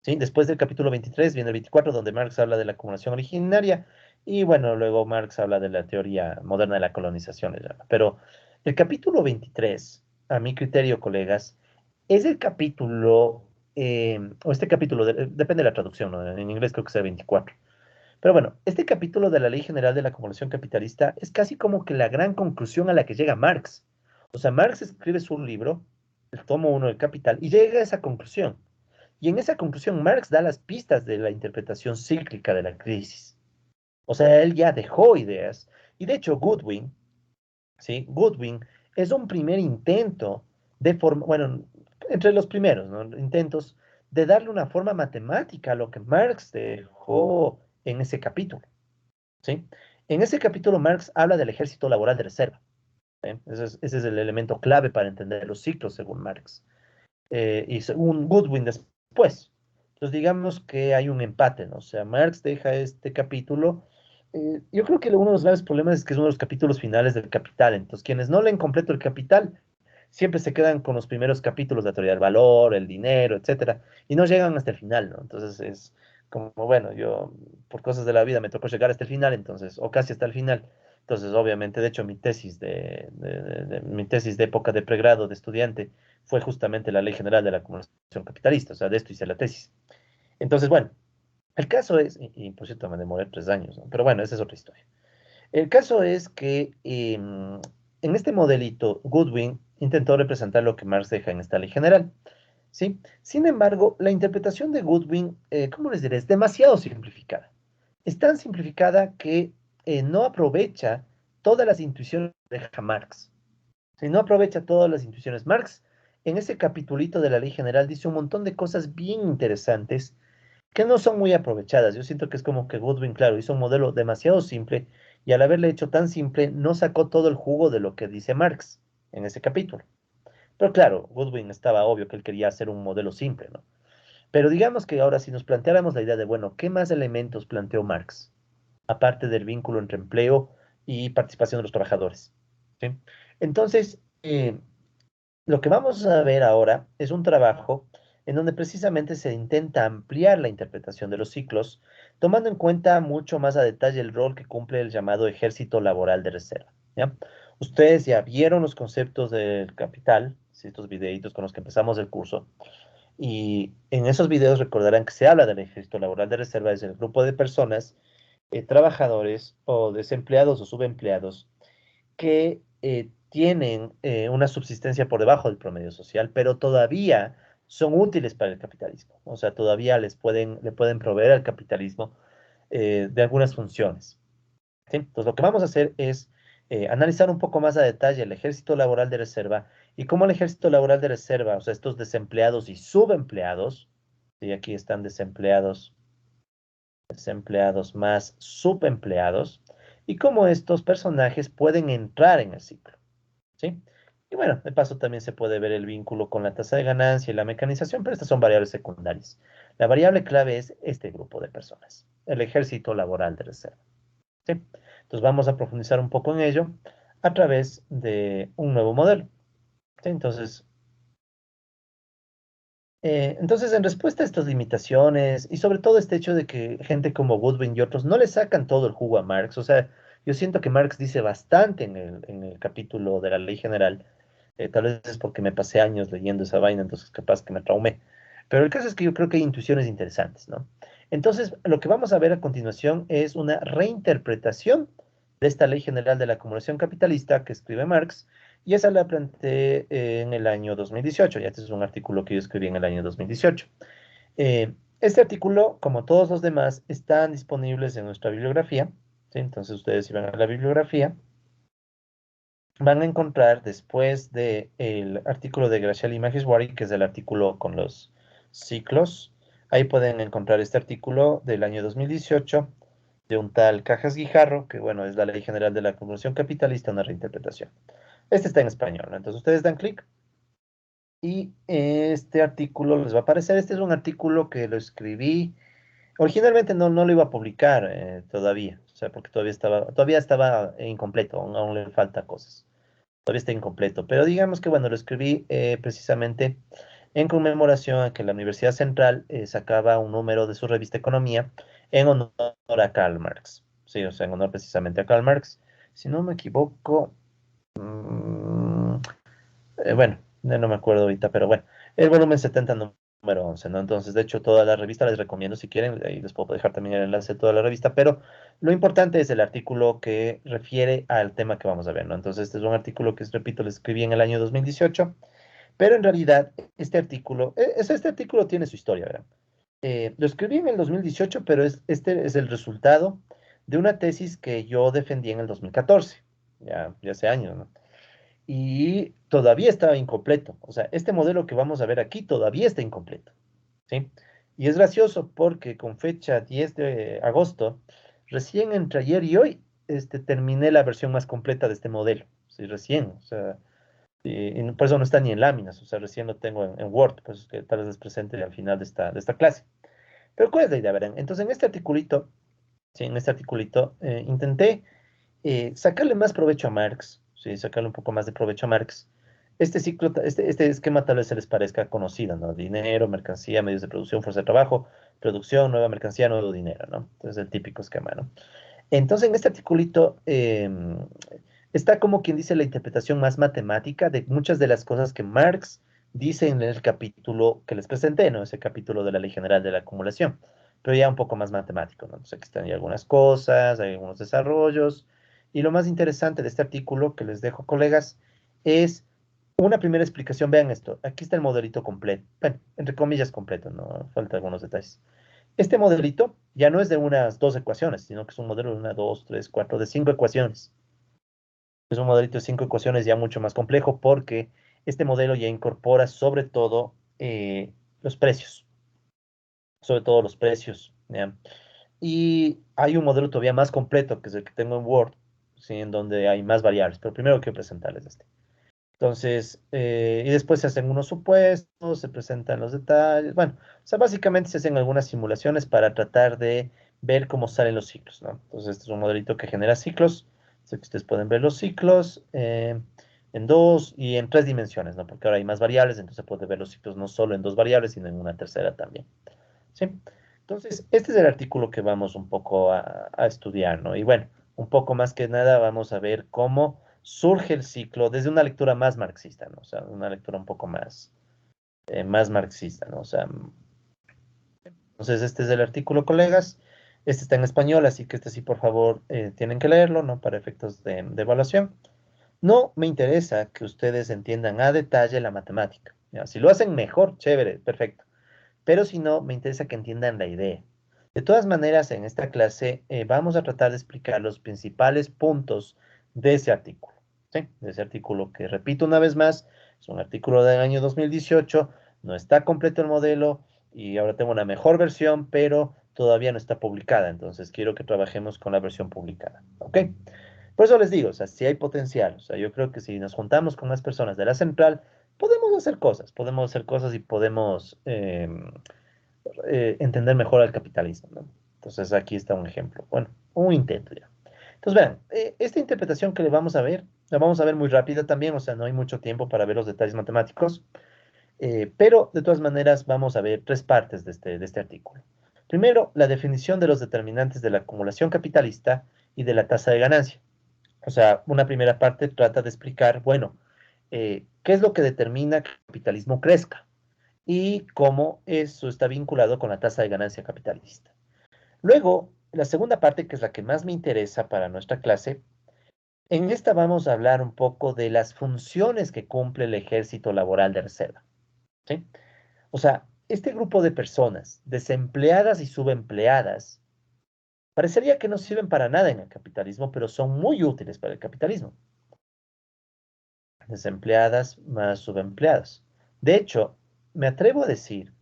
¿Sí? Después del capítulo 23 viene el 24, donde Marx habla de la acumulación originaria, y bueno, luego Marx habla de la teoría moderna de la colonización, le llama. Pero el capítulo 23, a mi criterio, colegas, es el capítulo, o este capítulo, depende de la traducción, ¿no? En inglés creo que sea 24. Pero bueno, este capítulo de la Ley General de la Acumulación Capitalista es casi como que la gran conclusión a la que llega Marx. O sea, Marx escribe su libro, el tomo uno del Capital, y llega a esa conclusión. Y en esa conclusión, Marx da las pistas de la interpretación cíclica de la crisis. O sea, él ya dejó ideas. Y de hecho, Goodwin, ¿sí? Goodwin es un primer intento de forma, bueno, entre los primeros, ¿no? Intentos de darle una forma matemática a lo que Marx dejó en ese capítulo, ¿sí? En ese capítulo Marx habla del ejército laboral de reserva. ¿Sí? Ese es el elemento clave para entender los ciclos según Marx. Y según Goodwin después. Entonces digamos que hay un empate, ¿no? O sea, Marx deja este capítulo. Yo creo que uno de los graves problemas es que es uno de los capítulos finales del Capital. Entonces, quienes no leen completo el Capital siempre se quedan con los primeros capítulos de la teoría del valor, el dinero, etcétera, y no llegan hasta el final, ¿no? Entonces es como, bueno, yo por cosas de la vida me tocó llegar hasta el final, entonces, o casi hasta el final. Entonces, obviamente, de hecho, mi tesis de época de pregrado de estudiante fue justamente la Ley General de la Acumulación Capitalista, o sea, de esto hice la tesis. Entonces, bueno, el caso es, y por cierto me demoré 3 años, ¿no? Pero bueno, esa es otra historia. El caso es que en este modelito, Goodwin intentó representar lo que Marx deja en esta ley general, ¿sí? Sin embargo, la interpretación de Goodwin, ¿cómo les diré? Es demasiado simplificada. Es tan simplificada que no aprovecha todas las intuiciones que deja Marx. Si no aprovecha todas las intuiciones. Marx, en ese capitulito de la ley general, dice un montón de cosas bien interesantes que no son muy aprovechadas. Yo siento que es como que Goodwin, claro, hizo un modelo demasiado simple y al haberle hecho tan simple, no sacó todo el jugo de lo que dice Marx en ese capítulo. Pero claro, Goodwin estaba obvio que él quería hacer un modelo simple, ¿no? Pero digamos que ahora si nos planteáramos la idea de, bueno, ¿qué más elementos planteó Marx? Aparte del vínculo entre empleo y participación de los trabajadores. ¿Sí? Entonces, lo que vamos a ver ahora es un trabajo en donde precisamente se intenta ampliar la interpretación de los ciclos, tomando en cuenta mucho más a detalle el rol que cumple el llamado ejército laboral de reserva. ¿Ya? Ustedes ya vieron los conceptos del capital, ¿sí? Estos videitos con los que empezamos el curso, y en esos videos recordarán que se habla del ejército laboral de reserva, es el grupo de personas, trabajadores o desempleados o subempleados que tienen una subsistencia por debajo del promedio social, pero todavía son útiles para el capitalismo. O sea, todavía le pueden proveer al capitalismo de algunas funciones. ¿Sí? Entonces, lo que vamos a hacer es analizar un poco más a detalle el ejército laboral de reserva y cómo el ejército laboral de reserva, o sea, estos desempleados y subempleados, y aquí están desempleados más subempleados, y cómo estos personajes pueden entrar en el ciclo. ¿Sí? Y bueno, de paso también se puede ver el vínculo con la tasa de ganancia y la mecanización, pero estas son variables secundarias. La variable clave es este grupo de personas, el ejército laboral de reserva. ¿Sí? Entonces vamos a profundizar un poco en ello a través de un nuevo modelo. ¿Sí? Entonces, en respuesta a estas limitaciones y sobre todo este hecho de que gente como Goodwin y otros no le sacan todo el jugo a Marx, o sea, yo siento que Marx dice bastante en el capítulo de la Ley General, tal vez es porque me pasé años leyendo esa vaina, entonces capaz que me traumé, pero el caso es que yo creo que hay intuiciones interesantes, ¿no? Entonces, lo que vamos a ver a continuación es una reinterpretación de esta Ley General de la Acumulación Capitalista que escribe Marx y esa la planteé en el año 2018. Ya este es un artículo que yo escribí en el año 2018. Este artículo, como todos los demás, están disponibles en nuestra bibliografía. ¿Sí? Entonces ustedes si van a la bibliografía, van a encontrar después del artículo de Graciela Maheshwari, que es el artículo con los ciclos, ahí pueden encontrar este artículo del año 2018 de un tal Cajas Guijarro, que bueno, es la Ley General de la Acumulación Capitalista, una reinterpretación. Este está en español, ¿no? Entonces ustedes dan clic y este artículo les va a aparecer. Este es un artículo que lo escribí. Originalmente no lo iba a publicar todavía, o sea, porque todavía estaba incompleto, aún le falta cosas. Todavía está incompleto, pero digamos que bueno, lo escribí precisamente en conmemoración a que la Universidad Central sacaba un número de su revista Economía en honor a Karl Marx. Sí, o sea, en honor precisamente a Karl Marx. Si no me equivoco, mm, bueno, no me acuerdo ahorita, pero bueno, el volumen 70 número 11, ¿no? Entonces, de hecho, toda la revista les recomiendo si quieren, ahí les puedo dejar también el enlace de toda la revista, pero lo importante es el artículo que refiere al tema que vamos a ver, ¿no? Entonces, este es un artículo que, repito, lo escribí en el año 2018, Pero en realidad, este artículo tiene su historia, ¿verdad? Lo escribí en el 2018, pero este es el resultado de una tesis que yo defendí en el 2014, ya hace años, ¿no? Y todavía estaba incompleto. O sea, este modelo que vamos a ver aquí todavía está incompleto, ¿sí? Y es gracioso porque con fecha 10 de agosto, recién entre ayer y hoy, terminé la versión más completa de este modelo. Sí, recién, o sea, y por eso no está ni en láminas, o sea, recién lo tengo en Word, pues que tal vez les presente al final de esta clase. Pero ¿cuál es la idea? Verán, entonces en este articulito, sí, en este articulito, intenté sacarle más provecho a Marx, sí, sacarle un poco más de provecho a Marx. Este ciclo, este esquema tal vez se les parezca conocido, ¿no? Dinero, mercancía, medios de producción, fuerza de trabajo, producción, nueva mercancía, nuevo dinero, ¿no? Entonces el típico esquema, ¿no? Entonces en este articulito está como quien dice la interpretación más matemática de muchas de las cosas que Marx dice en el capítulo que les presenté, ¿no? Ese capítulo de la Ley General de la Acumulación, pero ya un poco más matemático, ¿no? Entonces aquí están ya algunas cosas, hay algunos desarrollos, y lo más interesante de este artículo que les dejo, colegas, es una primera explicación. Vean esto, aquí está el modelito completo, bueno, entre comillas completo, ¿no? Falta algunos detalles. Este modelito ya no es de unas dos ecuaciones, sino que es un modelo de una, dos, tres, cuatro, de cinco ecuaciones. Es un modelito de cinco ecuaciones ya mucho más complejo porque este modelo ya incorpora sobre todo los precios, sobre todo los precios, ¿ya? Y hay un modelo todavía más completo, que es el que tengo en Word, ¿sí? En donde hay más variables, pero primero quiero presentarles este. Entonces, y después se hacen unos supuestos, se presentan los detalles. Bueno, o sea, básicamente se hacen algunas simulaciones para tratar de ver cómo salen los ciclos, ¿no? Entonces, este es un modelito que genera ciclos. Así que ustedes pueden ver los ciclos en dos y en tres dimensiones, ¿no? Porque ahora hay más variables, entonces se puede ver los ciclos no solo en dos variables, sino en una tercera también, ¿sí? Entonces, este es el artículo que vamos un poco a estudiar, ¿no? Y bueno, un poco más que nada vamos a ver cómo surge el ciclo desde una lectura más marxista, ¿no? O sea, una lectura un poco más marxista, ¿no? O sea, entonces este es el artículo, colegas. Este está en español, así que este sí, por favor, tienen que leerlo, ¿no? Para efectos de evaluación. No me interesa que ustedes entiendan a detalle la matemática, ¿ya? Si lo hacen mejor, chévere, perfecto. Pero si no, me interesa que entiendan la idea. De todas maneras, en esta clase vamos a tratar de explicar los principales puntos de ese artículo, ¿sí? De ese artículo que, repito una vez más, es un artículo del año 2018, no está completo el modelo y ahora tengo una mejor versión, pero todavía no está publicada, entonces quiero que trabajemos con la versión publicada, ¿ok? Por eso les digo, o sea, si hay potencial, o sea, yo creo que si nos juntamos con más personas de la central, podemos hacer cosas y podemos entender mejor al capitalismo, ¿no? Entonces aquí está un ejemplo, bueno, un intento ya. Entonces vean, esta interpretación que le vamos a ver, la vamos a ver muy rápida también, o sea, no hay mucho tiempo para ver los detalles matemáticos, pero de todas maneras vamos a ver tres partes de este artículo. Primero, la definición de los determinantes de la acumulación capitalista y de la tasa de ganancia. O sea, una primera parte trata de explicar, bueno, qué es lo que determina que el capitalismo crezca y cómo eso está vinculado con la tasa de ganancia capitalista. Luego, la segunda parte, que es la que más me interesa para nuestra clase, en esta vamos a hablar un poco de las funciones que cumple el ejército laboral de reserva, ¿sí? O sea, este grupo de personas, desempleadas y subempleadas, parecería que no sirven para nada en el capitalismo, pero son muy útiles para el capitalismo. Desempleadas más subempleadas. De hecho, me atrevo a decir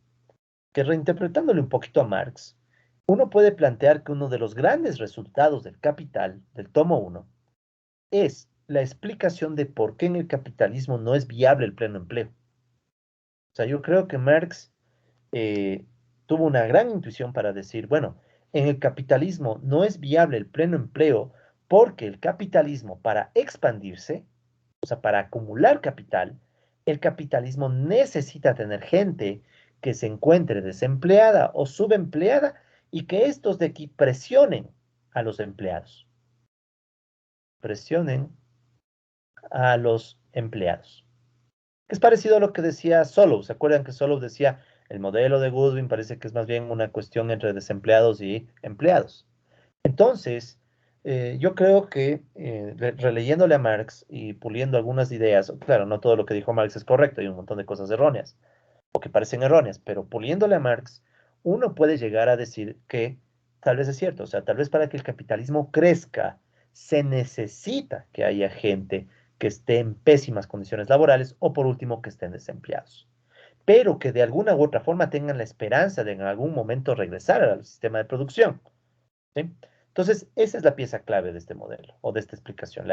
que reinterpretándole un poquito a Marx, uno puede plantear que uno de los grandes resultados del capital, del tomo uno, es la explicación de por qué en el capitalismo no es viable el pleno empleo. O sea, yo creo que Marx eh, tuvo una gran intuición para decir, bueno, en el capitalismo no es viable el pleno empleo porque el capitalismo para expandirse, o sea, para acumular capital, el capitalismo necesita tener gente que se encuentre desempleada o subempleada y que estos de aquí presionen a los empleados, presionen a los empleados. Es parecido a lo que decía Solow. ¿Se acuerdan que Solow decía, el modelo de Goodwin parece que es más bien una cuestión entre desempleados y empleados? Entonces, yo creo que releyéndole a Marx y puliendo algunas ideas, claro, no todo lo que dijo Marx es correcto, hay un montón de cosas erróneas o que parecen erróneas, pero puliéndole a Marx, uno puede llegar a decir que tal vez es cierto, o sea, tal vez para que el capitalismo crezca se necesita que haya gente que esté en pésimas condiciones laborales o por último que estén desempleados, pero que de alguna u otra forma tengan la esperanza de en algún momento regresar al sistema de producción. ¿Sí? Entonces, esa es la pieza clave de este modelo o de esta explicación,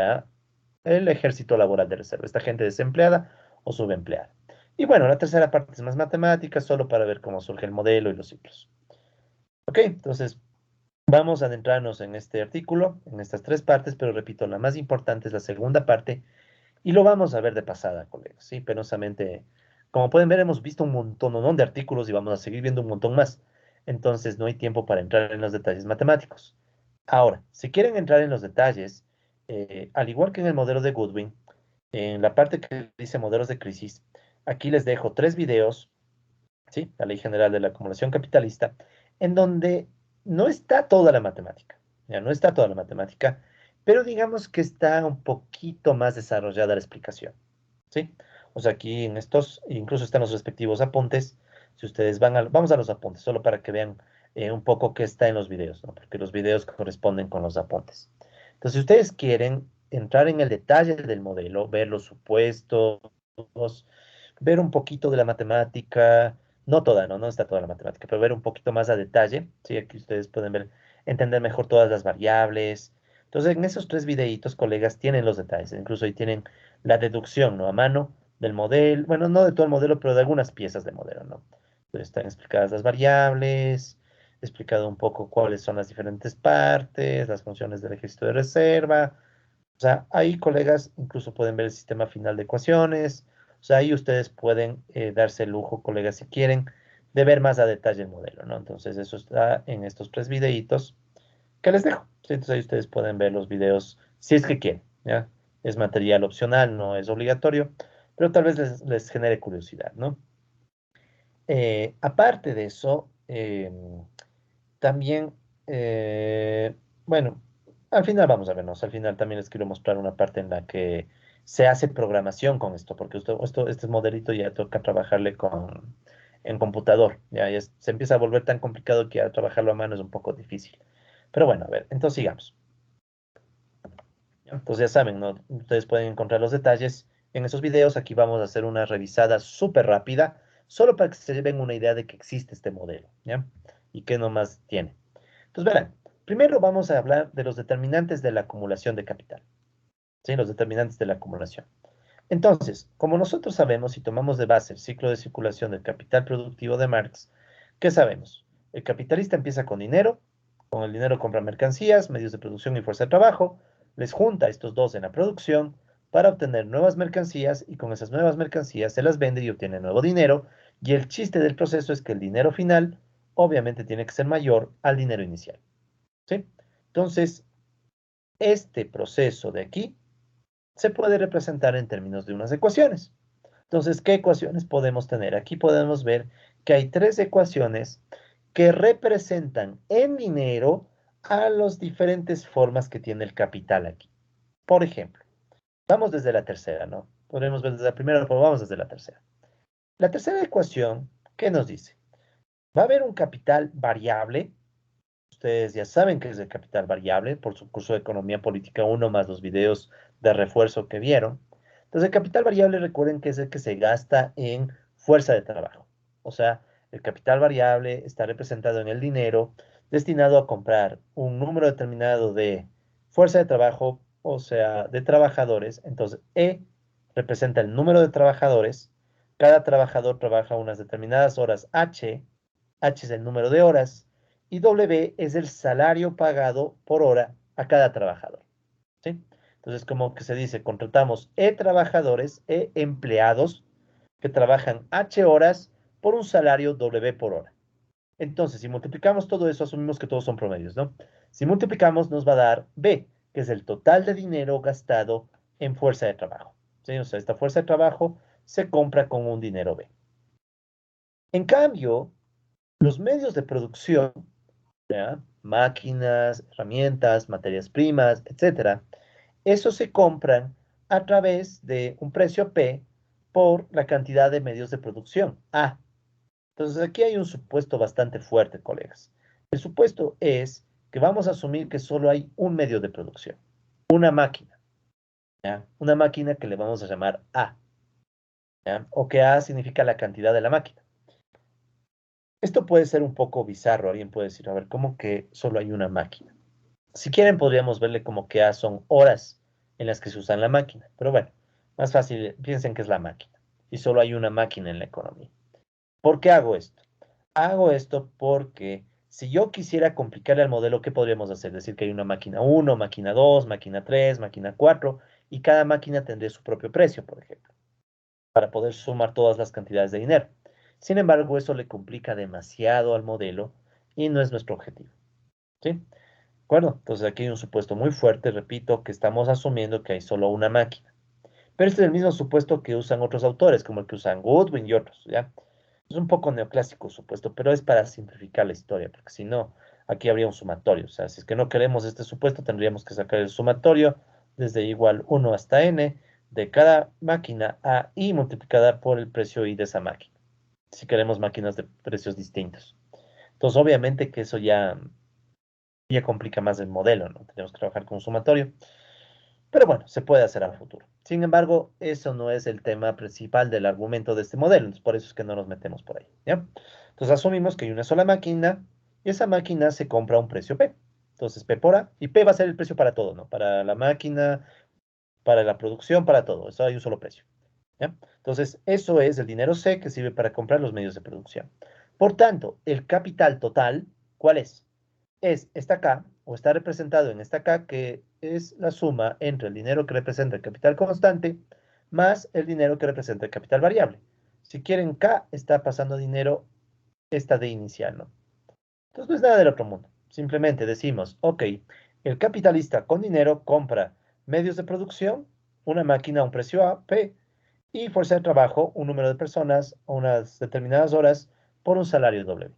el ejército laboral de reserva, esta gente desempleada o subempleada. Y bueno, la tercera parte es más matemática, solo para ver cómo surge el modelo y los ciclos. Ok, entonces vamos a adentrarnos en este artículo, en estas tres partes, pero repito, la más importante es la segunda parte y lo vamos a ver de pasada, colegas, ¿sí? Penosamente, como pueden ver, hemos visto un montón, ¿no?, de artículos y vamos a seguir viendo un montón más. Entonces, no hay tiempo para entrar en los detalles matemáticos. Ahora, si quieren entrar en los detalles, al igual que en el modelo de Goodwin, en la parte que dice modelos de crisis, aquí les dejo tres videos, ¿sí? La ley general de la acumulación capitalista, en donde no está toda la matemática, ya no está toda la matemática, pero digamos que está un poquito más desarrollada la explicación, ¿sí? O sea, aquí en estos, incluso están los respectivos apuntes. Si ustedes vamos a los apuntes, solo para que vean un poco qué está en los videos, ¿no? Porque los videos corresponden con los apuntes. Entonces, si ustedes quieren entrar en el detalle del modelo, ver los supuestos, ver un poquito de la matemática, no toda, no está toda la matemática, pero ver un poquito más a detalle, ¿sí? Aquí ustedes pueden ver, entender mejor todas las variables. Entonces, en esos tres videitos, colegas, tienen los detalles, incluso ahí tienen la deducción, ¿no?, a mano del modelo, bueno, no de todo el modelo, pero de algunas piezas del modelo, ¿no? Entonces, están explicadas las variables, explicado un poco cuáles son las diferentes partes, las funciones del ejército de reserva. O sea, ahí, colegas, incluso pueden ver el sistema final de ecuaciones. O sea, ahí ustedes pueden darse el lujo, colegas, si quieren, de ver más a detalle el modelo, ¿no? Entonces, eso está en estos tres videitos que les dejo. ¿Sí? Entonces, ahí ustedes pueden ver los videos si es que quieren, ¿ya? Es material opcional, no es obligatorio, pero tal vez les genere curiosidad, ¿no? Aparte de eso, también, bueno, al final vamos a vernos, al final también les quiero mostrar una parte en la que se hace programación con esto, porque este modelito ya toca trabajarle en computador, se empieza a volver tan complicado que ya trabajarlo a mano es un poco difícil. Pero bueno, a ver, entonces sigamos. Entonces ya saben, ¿no? Ustedes pueden encontrar los detalles en esos videos. Aquí vamos a hacer una revisada súper rápida, solo para que se lleven una idea de que existe este modelo, ¿ya? Y qué nomás tiene. Entonces, verán, primero vamos a hablar de los determinantes de la acumulación de capital, ¿sí? Los determinantes de la acumulación. Entonces, como nosotros sabemos y tomamos de base el ciclo de circulación del capital productivo de Marx, ¿qué sabemos? El capitalista empieza con dinero, con el dinero compra mercancías, medios de producción y fuerza de trabajo, les junta a estos dos en la producción para obtener nuevas mercancías y con esas nuevas mercancías se las vende y obtiene nuevo dinero. Y el chiste del proceso es que el dinero final obviamente tiene que ser mayor al dinero inicial, ¿sí? Entonces, este proceso de aquí se puede representar en términos de unas ecuaciones. Entonces, ¿qué ecuaciones podemos tener? Aquí podemos ver que hay tres ecuaciones que representan en dinero a las diferentes formas que tiene el capital aquí. Por ejemplo, vamos desde la tercera, ¿no? Podemos ver desde la primera, pero vamos desde la tercera. La tercera ecuación, ¿qué nos dice? Va a haber un capital variable. Ustedes ya saben qué es el capital variable por su curso de Economía Política uno más los videos de refuerzo que vieron. Entonces, el capital variable, recuerden que es el que se gasta en fuerza de trabajo. O sea, el capital variable está representado en el dinero destinado a comprar un número determinado de fuerza de trabajo, o sea, de trabajadores. Entonces, E representa el número de trabajadores. Cada trabajador trabaja unas determinadas horas H. H es el número de horas y W es el salario pagado por hora a cada trabajador, ¿sí? Entonces, como que se dice, contratamos E trabajadores, E empleados que trabajan H horas por un salario W por hora. Entonces, si multiplicamos todo eso, asumimos que todos son promedios, ¿no? Si multiplicamos, nos va a dar B, que es el total de dinero gastado en fuerza de trabajo, ¿sí? O sea, esta fuerza de trabajo se compra con un dinero B. En cambio, los medios de producción, ¿ya? máquinas, herramientas, materias primas, etcétera, eso se compran a través de un precio P por la cantidad de medios de producción A. Entonces aquí hay un supuesto bastante fuerte, colegas. El supuesto es que vamos a asumir que solo hay un medio de producción, una máquina, ¿ya? Una máquina que le vamos a llamar A, ¿ya? O que A significa la cantidad de la máquina. Esto puede ser un poco bizarro, alguien puede decir, a ver, ¿cómo que solo hay una máquina? Si quieren, podríamos verle como que A son horas en las que se usa la máquina, pero bueno, más fácil, piensen que es la máquina y solo hay una máquina en la economía. ¿Por qué hago esto? Hago esto porque si yo quisiera complicarle al modelo, ¿qué podríamos hacer? Decir que hay una máquina uno, máquina 2, máquina 3, máquina 4 y cada máquina tendría su propio precio, por ejemplo, para poder sumar todas las cantidades de dinero. Sin embargo, eso le complica demasiado al modelo y no es nuestro objetivo, ¿sí? ¿De acuerdo? Entonces aquí hay un supuesto muy fuerte, repito, que estamos asumiendo que hay solo una máquina. Pero este es el mismo supuesto que usan otros autores, como el que usan Goodwin y otros, ¿ya? Es un poco neoclásico supuesto, pero es para simplificar la historia, porque si no, aquí habría un sumatorio. O sea, si es que no queremos este supuesto, tendríamos que sacar el sumatorio desde igual 1 hasta n de cada máquina a i multiplicada por el precio i de esa máquina, si queremos máquinas de precios distintos. Entonces, obviamente que eso ya complica más el modelo, ¿no? Tenemos que trabajar con un sumatorio. Pero bueno, se puede hacer a futuro. Sin embargo, eso no es el tema principal del argumento de este modelo, entonces por eso es que no nos metemos por ahí, ¿ya? Entonces asumimos que hay una sola máquina y esa máquina se compra a un precio P. Entonces P por A, y P va a ser el precio para todo, ¿no? Para la máquina, para la producción, para todo. Eso hay un solo precio, ¿ya? Entonces, eso es el dinero C que sirve para comprar los medios de producción. Por tanto, el capital total, ¿cuál es? Es esta K, o está representado en esta K, que es la suma entre el dinero que representa el capital constante más el dinero que representa el capital variable. Si quieren, K está pasando dinero esta D inicial, ¿no? Entonces no es nada del otro mundo. Simplemente decimos, ok, el capitalista con dinero compra medios de producción, una máquina a un precio A, P, y fuerza de trabajo, un número de personas a unas determinadas horas por un salario W.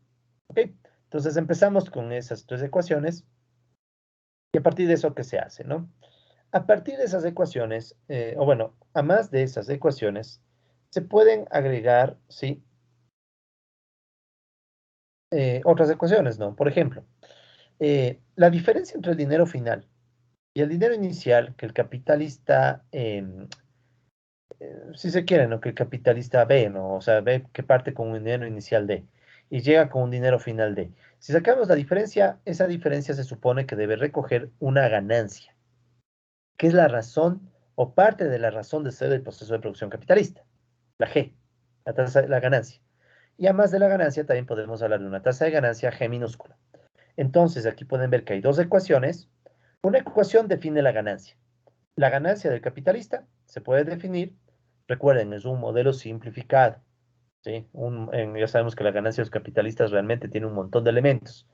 ¿Ok? Entonces empezamos con esas tres ecuaciones y a partir de eso, ¿qué se hace, no? A partir de esas ecuaciones, o bueno, a más de esas ecuaciones, se pueden agregar, sí, otras ecuaciones, ¿no? Por ejemplo, la diferencia entre el dinero final y el dinero inicial que el capitalista, si se quiere, ¿no? Que el capitalista ve, ¿no? O sea, ve que parte con un dinero inicial D y llega con un dinero final D. Si sacamos la diferencia, esa diferencia se supone que debe recoger una ganancia, que es la razón o parte de la razón de ser del proceso de producción capitalista, la G, la tasa, la ganancia. Y además de la ganancia, también podemos hablar de una tasa de ganancia G minúscula. Entonces, aquí pueden ver que hay dos ecuaciones. Una ecuación define la ganancia. La ganancia del capitalista se puede definir, recuerden, es un modelo simplificado, ¿sí? Ya sabemos que la ganancia de los capitalistas realmente tiene un montón de elementos,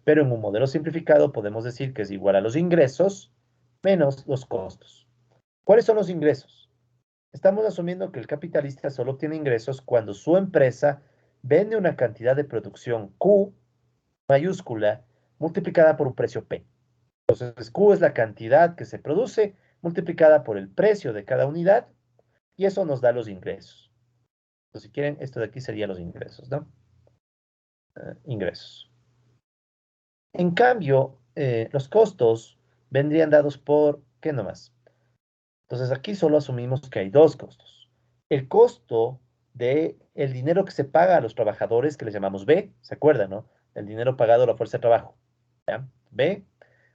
pero en un modelo simplificado podemos decir que es igual a los ingresos menos los costos. ¿Cuáles son los ingresos? Estamos asumiendo que el capitalista solo obtiene ingresos cuando su empresa vende una cantidad de producción Q mayúscula multiplicada por un precio P. Entonces, Q es la cantidad que se produce multiplicada por el precio de cada unidad y eso nos da los ingresos. Entonces, si quieren, esto de aquí sería los ingresos, ¿no? Ingresos. En cambio, los costos vendrían dados por, ¿qué nomás? Entonces, aquí solo asumimos que hay dos costos. El costo de el dinero que se paga a los trabajadores, que le llamamos B, ¿se acuerdan, no? El dinero pagado a la fuerza de trabajo, ¿ya? B,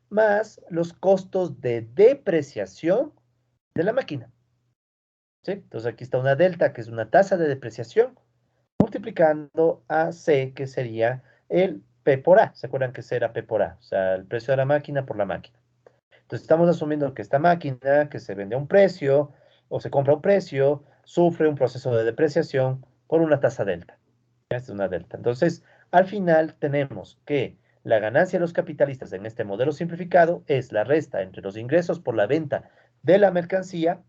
más los costos de depreciación de la máquina, ¿sí? Entonces aquí está una delta, que es una tasa de depreciación, multiplicando a C, que sería el P por A. ¿Se acuerdan que C era P por A? O sea, el precio de la máquina por la máquina. Entonces estamos asumiendo que esta máquina que se vende a un precio o se compra a un precio, sufre un proceso de depreciación por una tasa delta. Esta es una delta. Entonces, al final tenemos que la ganancia de los capitalistas en este modelo simplificado es la resta entre los ingresos por la venta de la mercancía.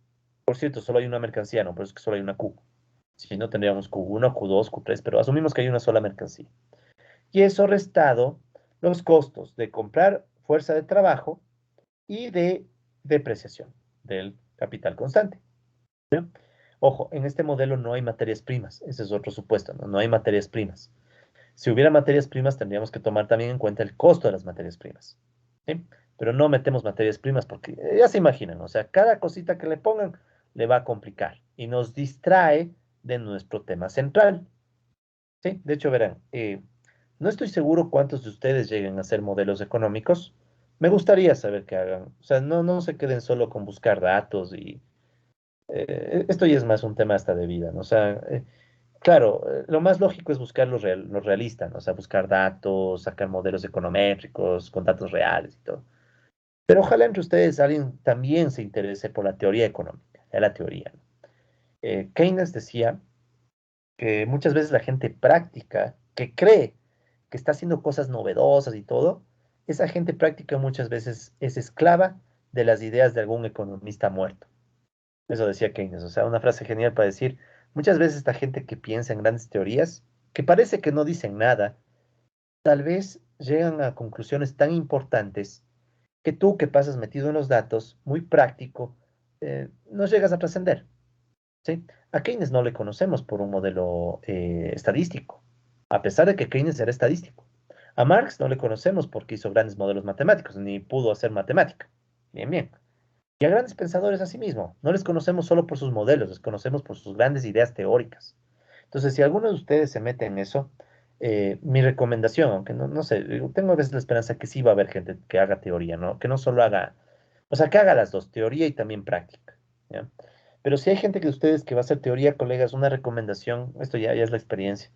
Por cierto, solo hay una mercancía, no, por eso es que solo hay una Q. Si no, tendríamos Q1, Q2, Q3, pero asumimos que hay una sola mercancía. Y eso restado los costos de comprar fuerza de trabajo y de depreciación del capital constante. ¿Ya? Ojo, en este modelo no hay materias primas, ese es otro supuesto, ¿no? No hay materias primas. Si hubiera materias primas, tendríamos que tomar también en cuenta el costo de las materias primas, ¿sí? Pero no metemos materias primas porque ya se imaginan, o sea, cada cosita que le pongan le va a complicar y nos distrae de nuestro tema central, ¿sí? De hecho, verán, no estoy seguro cuántos de ustedes lleguen a hacer modelos económicos. Me gustaría saber qué hagan. O sea, no se queden solo con buscar datos y esto ya es más un tema hasta de vida, ¿no? O sea, claro, lo más lógico es buscar lo realista, ¿no? O sea, buscar datos, sacar modelos econométricos con datos reales y todo. Pero ojalá entre ustedes alguien también se interese por la teoría económica, la teoría, ¿no? Keynes decía que muchas veces la gente práctica, que cree que está haciendo cosas novedosas y todo, esa gente práctica muchas veces es esclava de las ideas de algún economista muerto. Eso decía Keynes, o sea, una frase genial para decir, muchas veces esta gente que piensa en grandes teorías, que parece que no dicen nada, tal vez llegan a conclusiones tan importantes que tú que pasas metido en los datos, muy práctico, no llegas a trascender, ¿sí? A Keynes no le conocemos por un modelo estadístico, a pesar de que Keynes era estadístico. A Marx no le conocemos porque hizo grandes modelos matemáticos, ni pudo hacer matemática. Bien, bien. Y a grandes pensadores asimismo, no les conocemos solo por sus modelos, les conocemos por sus grandes ideas teóricas. Entonces, si alguno de ustedes se mete en eso, mi recomendación, aunque no sé, tengo a veces la esperanza que sí va a haber gente que haga teoría, ¿no? Que no solo haga, o sea, que haga las dos, teoría y también práctica, ¿ya? Pero si hay gente que ustedes que va a hacer teoría, colegas, una recomendación, esto ya es la experiencia.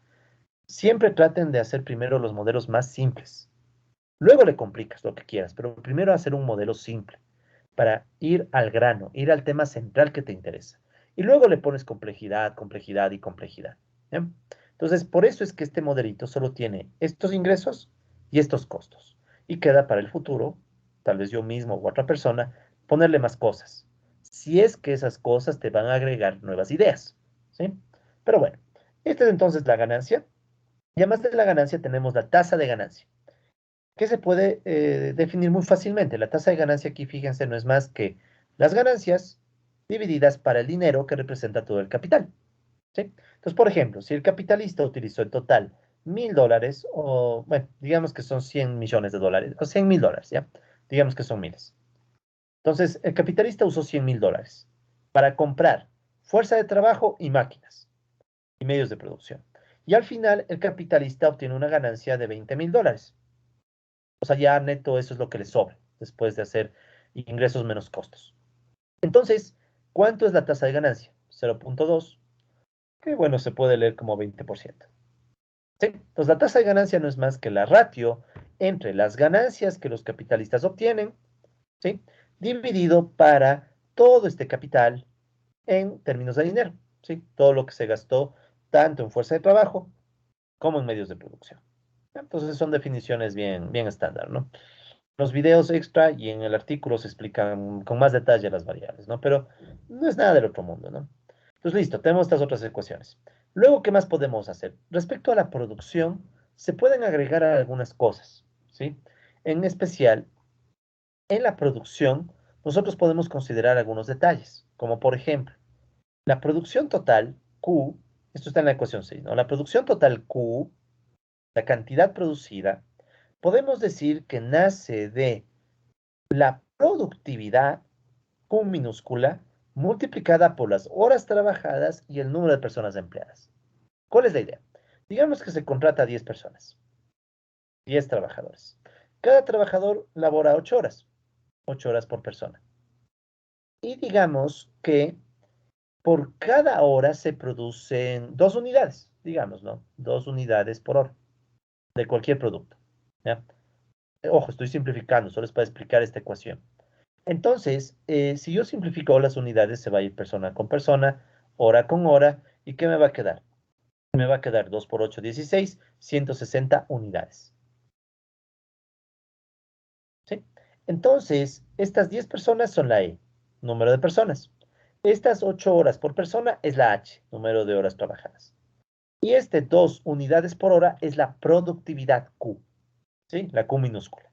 Siempre traten de hacer primero los modelos más simples. Luego le complicas lo que quieras, pero primero hacer un modelo simple para ir al grano, ir al tema central que te interesa. Y luego le pones complejidad, complejidad y complejidad. ¿Ya? Entonces, por eso es que este modelito solo tiene estos ingresos y estos costos. Y queda para el futuro, tal vez yo mismo u otra persona, ponerle más cosas. Si es que esas cosas te van a agregar nuevas ideas. ¿Sí? Pero bueno, esta es entonces la ganancia. Y además de la ganancia tenemos la tasa de ganancia que se puede definir muy fácilmente. La tasa de ganancia aquí, fíjense, no es más que las ganancias divididas para el dinero que representa todo el capital. ¿Sí? Entonces, por ejemplo, si el capitalista utilizó en total $1.000, o bueno, digamos que son 100 millones de dólares, o 100.000 dólares, ¿ya? Digamos que son miles. Entonces, el capitalista usó 100.000 dólares para comprar fuerza de trabajo y máquinas y medios de producción. Y al final, el capitalista obtiene una ganancia de 20.000 dólares. O sea, ya neto eso es lo que le sobra después de hacer ingresos menos costos. Entonces, ¿cuánto es la tasa de ganancia? 0.2, que bueno, se puede leer como 20%. ¿Sí? Entonces, la tasa de ganancia no es más que la ratio entre las ganancias que los capitalistas obtienen, ¿sí? Dividido para todo este capital en términos de dinero, ¿sí? Todo lo que se gastó tanto en fuerza de trabajo como en medios de producción. Entonces, son definiciones bien, bien estándar, ¿no? Los videos extra y en el artículo se explican con más detalle las variables, ¿no? Pero no es nada del otro mundo, ¿no? Entonces, listo, tenemos estas otras ecuaciones. Luego, ¿qué más podemos hacer? Respecto a la producción, se pueden agregar algunas cosas, ¿sí? En especial, en la producción, nosotros podemos considerar algunos detalles, como por ejemplo, la producción total, Q, esto está en la ecuación 6, ¿no? La producción total Q, la cantidad producida, podemos decir que nace de la productividad con minúscula multiplicada por las horas trabajadas y el número de personas empleadas. ¿Cuál es la idea? Digamos que se contrata a 10 personas, 10 trabajadores. Cada trabajador labora 8 horas, 8 horas por persona. Y digamos que por cada hora se producen 2 unidades, digamos, ¿no? 2 unidades por hora de cualquier producto. ¿Ya? Ojo, estoy simplificando, solo es para explicar esta ecuación. Entonces, si yo simplifico las unidades, se va a ir persona con persona, hora con hora, ¿y qué me va a quedar? Me va a quedar 2 por 8, 16, 160 unidades. ¿Sí? Entonces, estas 10 personas son la E, número de personas. Estas 8 horas por persona es la H, número de horas trabajadas. Y este 2 unidades por hora es la productividad Q. ¿sí? La Q minúscula,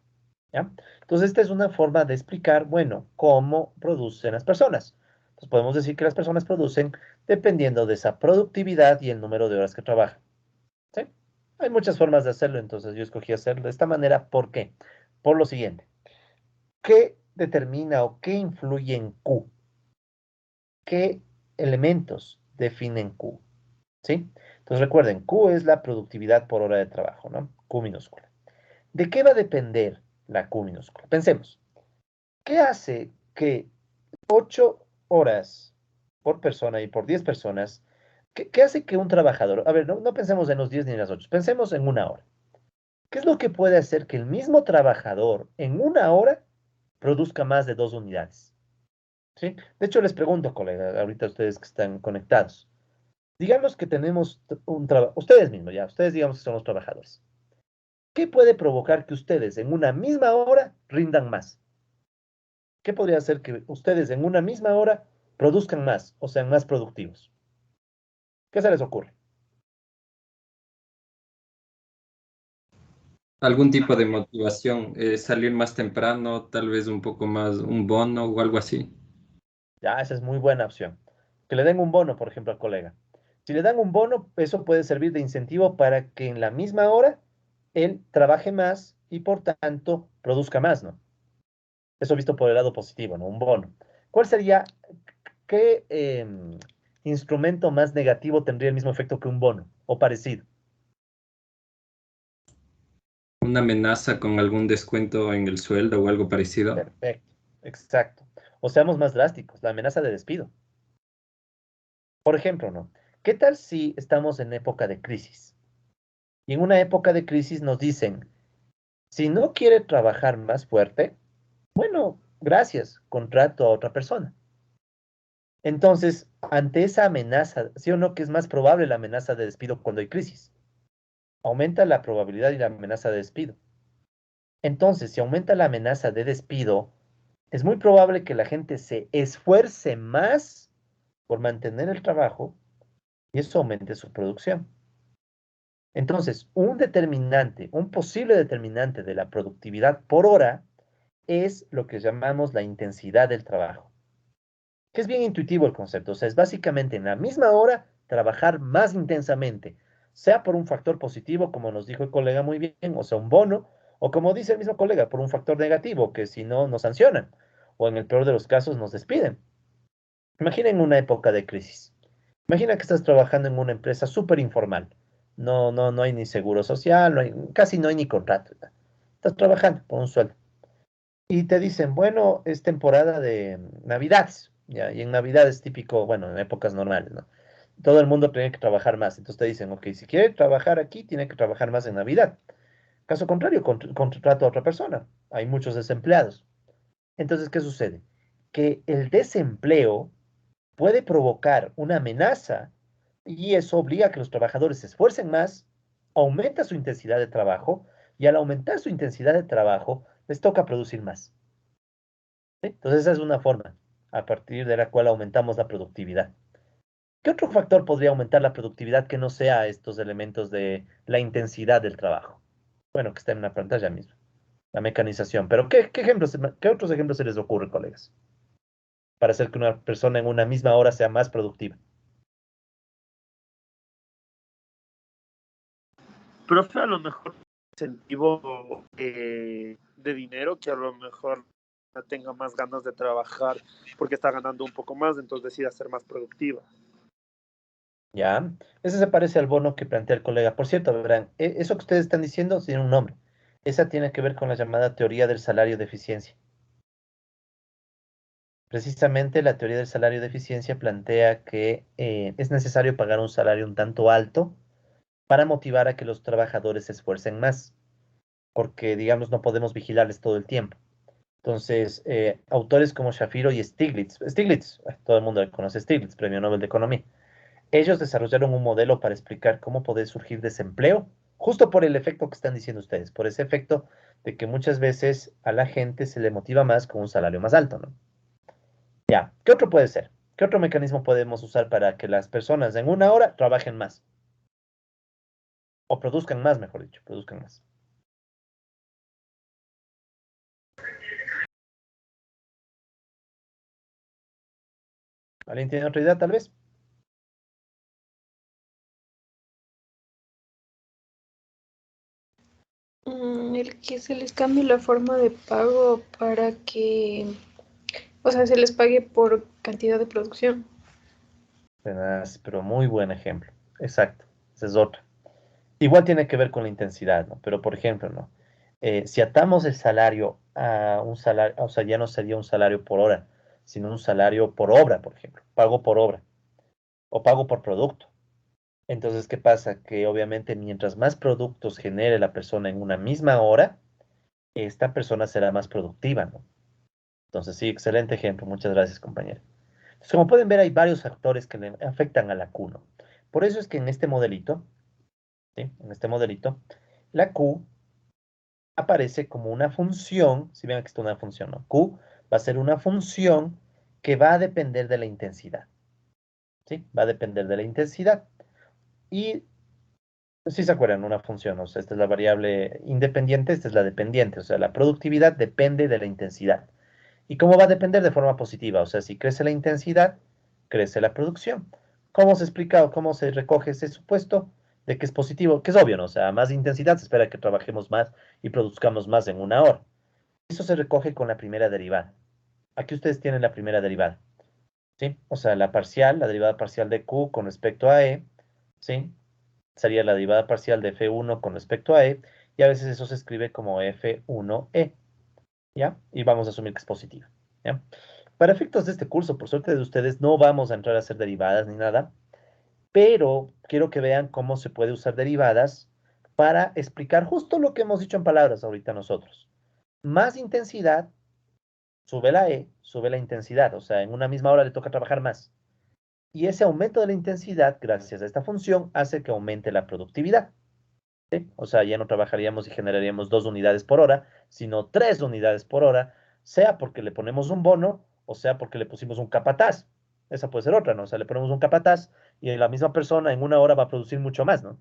¿ya? Entonces, esta es una forma de explicar, bueno, cómo producen las personas. Entonces, podemos decir que las personas producen dependiendo de esa productividad y el número de horas que trabajan, ¿sí? Hay muchas formas de hacerlo, entonces yo escogí hacerlo de esta manera. ¿Por qué? Por lo siguiente. ¿Qué determina o qué influye en Q? ¿Qué elementos definen Q? ¿Sí? Entonces recuerden, Q es la productividad por hora de trabajo, ¿no? Q minúscula. ¿De qué va a depender la Q minúscula? Pensemos, ¿qué hace que 8 horas por persona y por 10 personas, qué hace que un trabajador, a ver, no pensemos en los 10 ni en las 8, pensemos en una hora. ¿Qué es lo que puede hacer que el mismo trabajador en una hora produzca más de 2 unidades? ¿Sí? De hecho, les pregunto, colega, ahorita ustedes que están conectados, digamos que tenemos un trabajo, ustedes mismos ya, ustedes digamos que son los trabajadores. ¿Qué puede provocar que ustedes en una misma hora rindan más? ¿Qué podría hacer que ustedes en una misma hora produzcan más o sean más productivos? ¿Qué se les ocurre? Algún tipo de motivación, salir más temprano, tal vez un poco más, un bono o algo así. Ya, esa es muy buena opción. Que le den un bono, por ejemplo, al colega. Si le dan un bono, eso puede servir de incentivo para que en la misma hora él trabaje más y por tanto produzca más, ¿no? Eso visto por el lado positivo, ¿no? Un bono. ¿Cuál sería, qué instrumento más negativo tendría el mismo efecto que un bono o parecido? Una amenaza con algún descuento en el sueldo o algo parecido. Perfecto, exacto. O seamos más drásticos, la amenaza de despido. Por ejemplo, ¿no? ¿Qué tal si estamos en época de crisis? Y en una época de crisis nos dicen, si no quiere trabajar más fuerte, bueno, gracias, contrato a otra persona. Entonces, ante esa amenaza, ¿sí o no que es más probable la amenaza de despido cuando hay crisis? Aumenta la probabilidad y la amenaza de despido. Entonces, si aumenta la amenaza de despido, es muy probable que la gente se esfuerce más por mantener el trabajo y eso aumente su producción. Entonces, un determinante, un posible determinante de la productividad por hora es lo que llamamos la intensidad del trabajo, que es bien intuitivo el concepto. O sea, es básicamente en la misma hora trabajar más intensamente, sea por un factor positivo, como nos dijo el colega muy bien, o sea, un bono, o como dice el mismo colega, por un factor negativo, que si no nos sancionan, o en el peor de los casos nos despiden. Imaginen una época de crisis. Imagina que estás trabajando en una empresa súper informal. No hay ni seguro social, casi no hay ni contrato. Estás trabajando por un sueldo. Y te dicen, bueno, es temporada de Navidades, ¿ya? Y en Navidad es típico, bueno, en épocas normales, ¿no? Todo el mundo tiene que trabajar más. Entonces te dicen, ok, si quiere trabajar aquí, tiene que trabajar más en Navidad. Caso contrario, contrato a otra persona. Hay muchos desempleados. Entonces, ¿qué sucede? Que el desempleo puede provocar una amenaza y eso obliga a que los trabajadores se esfuercen más, aumenta su intensidad de trabajo y al aumentar su intensidad de trabajo les toca producir más. ¿Sí? Entonces esa es una forma a partir de la cual aumentamos la productividad. ¿Qué otro factor podría aumentar la productividad que no sea estos elementos de la intensidad del trabajo? Bueno, que está en la pantalla misma, la mecanización. Pero ¿qué ejemplos, qué otros ejemplos se les ocurre, colegas, para hacer que una persona en una misma hora sea más productiva? Profe, a lo mejor incentivo de dinero que a lo mejor no tenga más ganas de trabajar porque está ganando un poco más, entonces decida ser más productiva. ¿Ya? Ese se parece al bono que plantea el colega. Por cierto, verán, eso que ustedes están diciendo tiene un nombre. Esa tiene que ver con la llamada teoría del salario de eficiencia. Precisamente la teoría del salario de eficiencia plantea que es necesario pagar un salario un tanto alto para motivar a que los trabajadores se esfuercen más, porque, digamos, no podemos vigilarles todo el tiempo. Entonces, autores como Shapiro y Stiglitz, todo el mundo conoce a Stiglitz, Premio Nobel de Economía. Ellos desarrollaron un modelo para explicar cómo puede surgir desempleo, justo por el efecto que están diciendo ustedes, por ese efecto de que muchas veces a la gente se le motiva más con un salario más alto, ¿no? Ya, ¿qué otro puede ser? ¿Qué otro mecanismo podemos usar para que las personas en una hora trabajen más? O produzcan más, mejor dicho, produzcan más. ¿Alguien tiene otra idea, tal vez? El que se les cambie la forma de pago para que, o sea, se les pague por cantidad de producción. Pero muy buen ejemplo. Exacto. Esa es otra. Igual tiene que ver con la intensidad, ¿no? Pero, por ejemplo, ¿no? Si atamos el salario a un salario, o sea, ya no sería un salario por hora, sino un salario por obra, por ejemplo. Pago por obra o pago por producto. Entonces, ¿qué pasa? Que obviamente mientras más productos genere la persona en una misma hora, esta persona será más productiva, ¿no? Entonces, sí, excelente ejemplo. Muchas gracias, compañero. Entonces, como pueden ver, hay varios factores que le afectan a la Q, ¿no? Por eso es que en este modelito, ¿sí? En este modelito, la Q aparece como una función, si ven que está una función, ¿no? Q va a ser una función que va a depender de la intensidad, ¿sí? Va a depender de la intensidad. Y si se acuerdan, una función, o sea, esta es la variable independiente, esta es la dependiente, o sea, la productividad depende de la intensidad. ¿Y cómo va a depender? De forma positiva, o sea, si crece la intensidad, crece la producción. ¿Cómo se explica o cómo se recoge ese supuesto de que es positivo? Que es obvio, ¿no? O sea, más intensidad se espera que trabajemos más y produzcamos más en una hora. Eso se recoge con la primera derivada. Aquí ustedes tienen la primera derivada, ¿sí? O sea, la parcial, la derivada parcial de Q con respecto a E, ¿sí? Sería la derivada parcial de F1 con respecto a E, y a veces eso se escribe como F1E, ¿ya? Y vamos a asumir que es positiva, ¿ya? Para efectos de este curso, por suerte de ustedes, no vamos a entrar a hacer derivadas ni nada, pero quiero que vean cómo se puede usar derivadas para explicar justo lo que hemos dicho en palabras ahorita nosotros. Más intensidad, sube la E, sube la intensidad, o sea, en una misma hora le toca trabajar más. Y ese aumento de la intensidad, gracias a esta función, hace que aumente la productividad. ¿Sí? O sea, ya no trabajaríamos y generaríamos 2 unidades por hora, sino 3 unidades por hora, sea porque le ponemos un bono o sea porque le pusimos un capataz. Esa puede ser otra, ¿no? O sea, le ponemos un capataz y la misma persona en una hora va a producir mucho más, ¿no?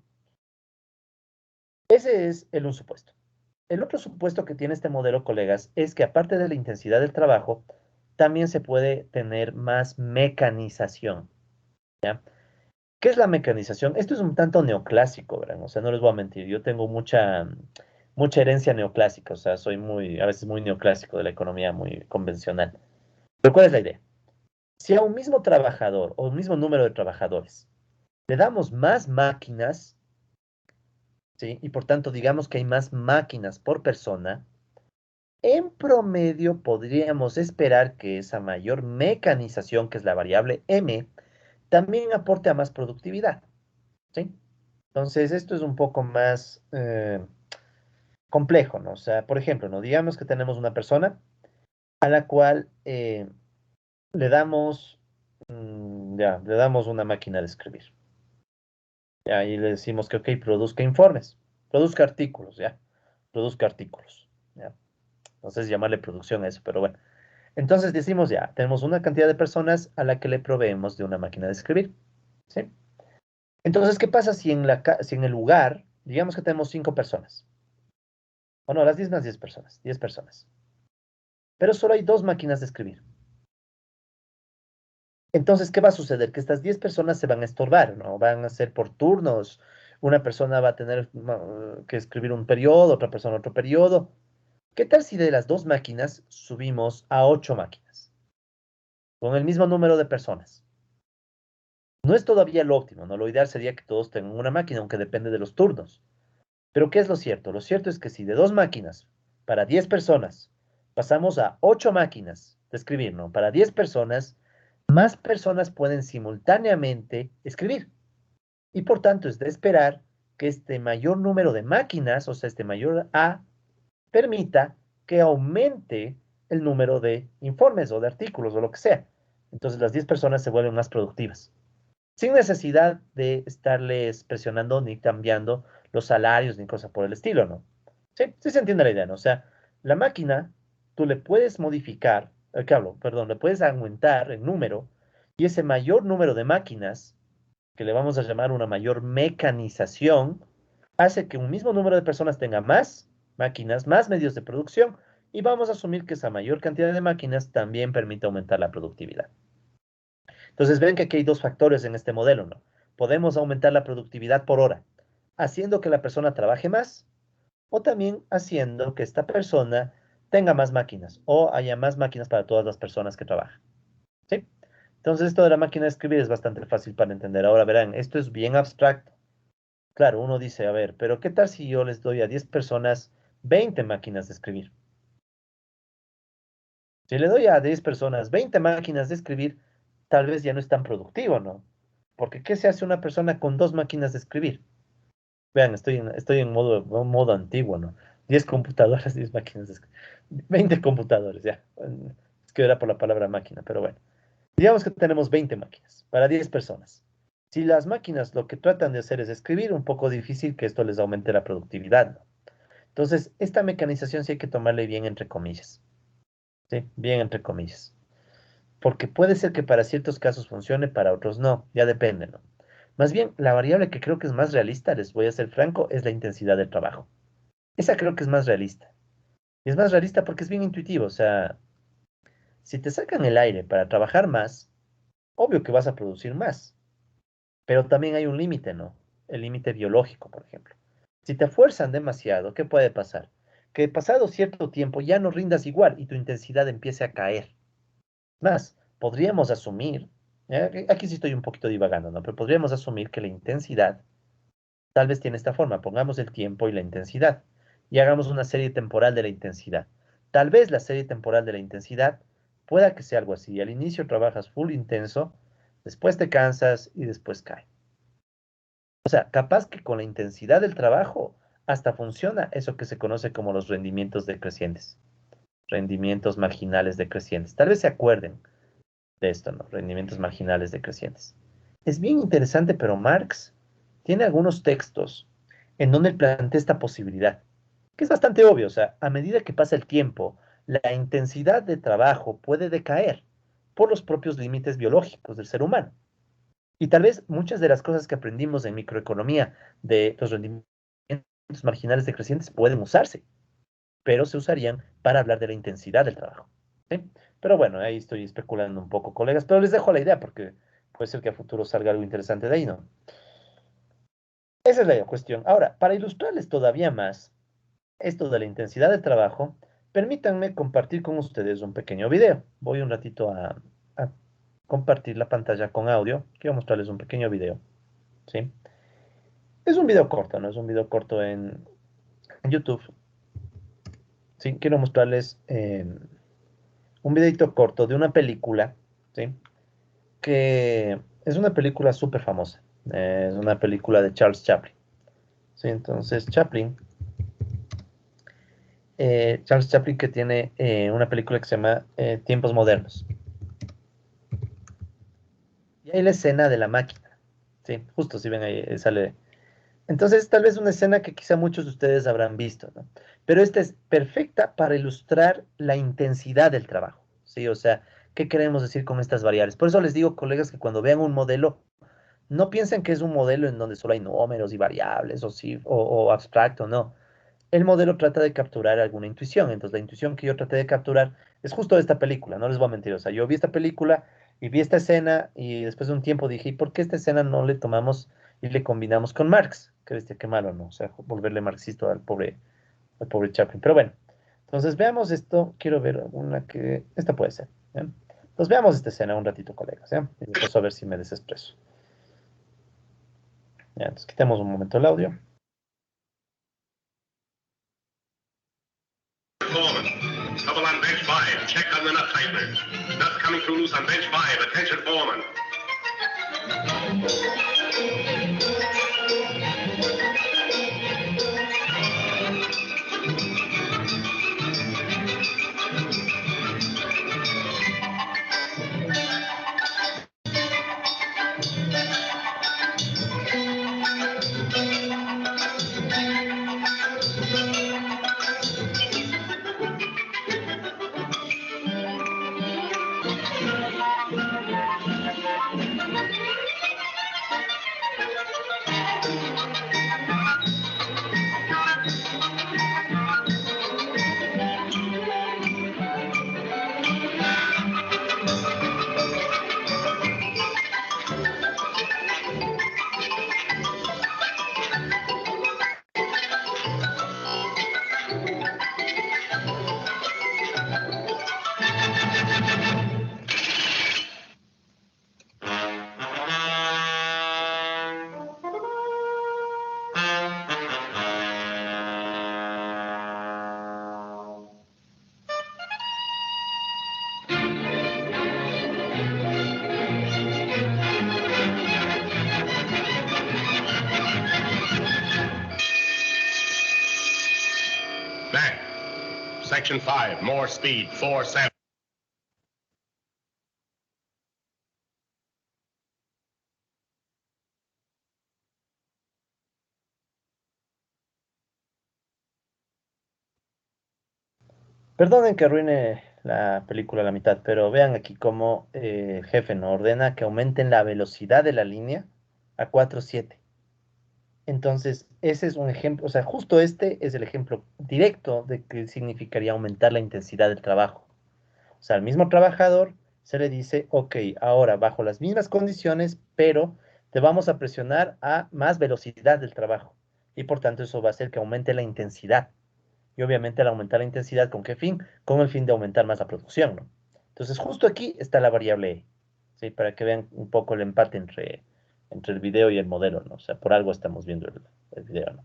Ese es un supuesto. El otro supuesto que tiene este modelo, colegas, es que aparte de la intensidad del trabajo, también se puede tener más mecanización, ¿ya? ¿Qué es la mecanización? Esto es un tanto neoclásico, ¿verdad? O sea, no les voy a mentir, yo tengo mucha herencia neoclásica, o sea, soy a veces muy neoclásico de la economía, muy convencional. Pero ¿cuál es la idea? Si a un mismo trabajador o un mismo número de trabajadores le damos más máquinas, ¿sí? Y por tanto digamos que hay más máquinas por persona, en promedio podríamos esperar que esa mayor mecanización, que es la variable M, también aporte a más productividad, ¿sí? Entonces, esto es un poco más complejo, ¿no? O sea, por ejemplo, ¿no? Digamos que tenemos una persona a la cual le damos una máquina de escribir. Ya, y le decimos que, ok, produzca informes, produzca artículos, ya, produzca artículos, ya. No sé si llamarle producción a eso, pero bueno. Entonces decimos, ya, tenemos una cantidad de personas a la que le proveemos de una máquina de escribir, ¿sí? Entonces, ¿qué pasa si en el lugar, digamos que tenemos 5 personas? O no, las 10 más 10 personas, 10 personas. Pero solo hay 2 máquinas de escribir. Entonces, ¿qué va a suceder? Que estas 10 personas se van a estorbar, ¿no? Van a ser por turnos. Una persona va a tener que escribir un periodo, otra persona otro periodo. ¿Qué tal si de las 2 máquinas subimos a 8 máquinas? Con el mismo número de personas. No es todavía lo óptimo, ¿no? Lo ideal sería que todos tengan una máquina, aunque depende de los turnos. Pero ¿qué es lo cierto? Lo cierto es que si de 2 máquinas para 10 personas pasamos a 8 máquinas de escribir, ¿no? Para 10 personas, más personas pueden simultáneamente escribir. Y por tanto es de esperar que este mayor número de máquinas, o sea, este mayor A, permita que aumente el número de informes o de artículos o lo que sea. Entonces las 10 personas se vuelven más productivas sin necesidad de estarles presionando ni cambiando los salarios ni cosas por el estilo, ¿no? Sí, sí se entiende la idea, ¿no? O sea, la máquina, tú le puedes modificar, ¿qué hablo? Perdón, le puedes aumentar el número y ese mayor número de máquinas, que le vamos a llamar una mayor mecanización, hace que un mismo número de personas tenga más máquinas, más medios de producción y vamos a asumir que esa mayor cantidad de máquinas también permite aumentar la productividad. Entonces ven que aquí hay dos factores en este modelo, ¿no? Podemos aumentar la productividad por hora, haciendo que la persona trabaje más o también haciendo que esta persona tenga más máquinas o haya más máquinas para todas las personas que trabajan. ¿Sí? Entonces esto de la máquina de escribir es bastante fácil para entender. Ahora verán, esto es bien abstracto. Claro, uno dice, a ver, pero ¿qué tal si yo les doy a 10 personas 20 máquinas de escribir? Si le doy a 10 personas 20 máquinas de escribir, tal vez ya no es tan productivo, ¿no? Porque ¿qué se hace una persona con dos máquinas de escribir? Vean, estoy en modo antiguo, ¿no? 10 computadoras, 10 máquinas de escribir. 20 computadores, ya. Es que era por la palabra máquina, pero bueno. Digamos que tenemos 20 máquinas para 10 personas. Si las máquinas lo que tratan de hacer es escribir, un poco difícil que esto les aumente la productividad, ¿no? Entonces, esta mecanización sí hay que tomarle bien entre comillas. ¿Sí? Bien entre comillas. Porque puede ser que para ciertos casos funcione, para otros no. Ya depende, ¿no? Más bien, la variable que creo que es más realista, les voy a ser franco, es la intensidad del trabajo. Esa creo que es más realista. Y es más realista porque es bien intuitivo. O sea, si te sacan el aire para trabajar más, obvio que vas a producir más. Pero también hay un límite, ¿no? El límite biológico, por ejemplo. Si te fuerzan demasiado, ¿qué puede pasar? Que pasado cierto tiempo ya no rindas igual y tu intensidad empiece a caer. Más, podríamos asumir, aquí sí estoy un poquito divagando, ¿no? Pero podríamos asumir que la intensidad tal vez tiene esta forma. Pongamos el tiempo y la intensidad y hagamos una serie temporal de la intensidad. Tal vez la serie temporal de la intensidad pueda que sea algo así. Al inicio trabajas full intenso, después te cansas y después cae. O sea, capaz que con la intensidad del trabajo hasta funciona eso que se conoce como los rendimientos decrecientes, rendimientos marginales decrecientes. Tal vez se acuerden de esto, ¿no? Rendimientos marginales decrecientes. Es bien interesante, pero Marx tiene algunos textos en donde él plantea esta posibilidad, que es bastante obvio. O sea, a medida que pasa el tiempo, la intensidad de trabajo puede decaer por los propios límites biológicos del ser humano. Y tal vez muchas de las cosas que aprendimos en microeconomía de los rendimientos marginales decrecientes pueden usarse, pero se usarían para hablar de la intensidad del trabajo. ¿Sí? Pero bueno, ahí estoy especulando un poco, colegas, pero les dejo la idea porque puede ser que a futuro salga algo interesante de ahí, ¿no? Esa es la cuestión. Ahora, para ilustrarles todavía más esto de la intensidad del trabajo, permítanme compartir con ustedes un pequeño video. Voy un ratito a compartir la pantalla con audio. Quiero mostrarles un pequeño video, ¿sí? Es un video corto, ¿no? Es un video corto en YouTube. Sí, quiero mostrarles un videito corto de una película, ¿sí? Que es una película súper famosa. Es una película de Charles Chaplin. ¿Sí? Entonces, Charles Chaplin que tiene una película que se llama Tiempos Modernos. Y hay la escena de la máquina. ¿Sí? Justo si ven ahí sale. Entonces, tal vez una escena que quizá muchos de ustedes habrán visto, ¿no? Pero esta es perfecta para ilustrar la intensidad del trabajo, ¿sí? O sea, ¿qué queremos decir con estas variables? Por eso les digo, colegas, que cuando vean un modelo, no piensen que es un modelo en donde solo hay números y variables o abstracto, no. El modelo trata de capturar alguna intuición. Entonces, la intuición que yo traté de capturar es justo de esta película, no les voy a mentir. O sea, yo vi esta película y vi esta escena y después de un tiempo dije, ¿y por qué esta escena no le tomamos y le combinamos con Marx? Qué bestia, qué malo, ¿no? O sea, volverle marxista al pobre Chaplin. Pero bueno, entonces veamos esto. Quiero ver una que... Esta puede ser. ¿Ya? Entonces veamos esta escena un ratito, colegas. ¿Ya? Y después a ver si me desexpreso. Ya, entonces quitemos un momento el audio. Foreman. Trouble on bench 5. Check on the nut tightness. Nuts coming through loose on bench 5. Attention, Foreman. Section 5, more speed, 4-7. Perdonen que arruine la película a la mitad, pero vean aquí cómo el jefe no ordena que aumenten la velocidad de la línea a 4.7. Entonces, ese es un ejemplo, o sea, justo este es el ejemplo directo de que significaría aumentar la intensidad del trabajo. O sea, al mismo trabajador se le dice, ok, ahora bajo las mismas condiciones, pero te vamos a presionar a más velocidad del trabajo. Y por tanto, eso va a hacer que aumente la intensidad. Y obviamente al aumentar la intensidad, ¿con qué fin? Con el fin de aumentar más la producción, ¿no? Entonces, justo aquí está la variable E, ¿sí? Para que vean un poco el empate entre el video y el modelo, ¿no? O sea, por algo estamos viendo el video, ¿no?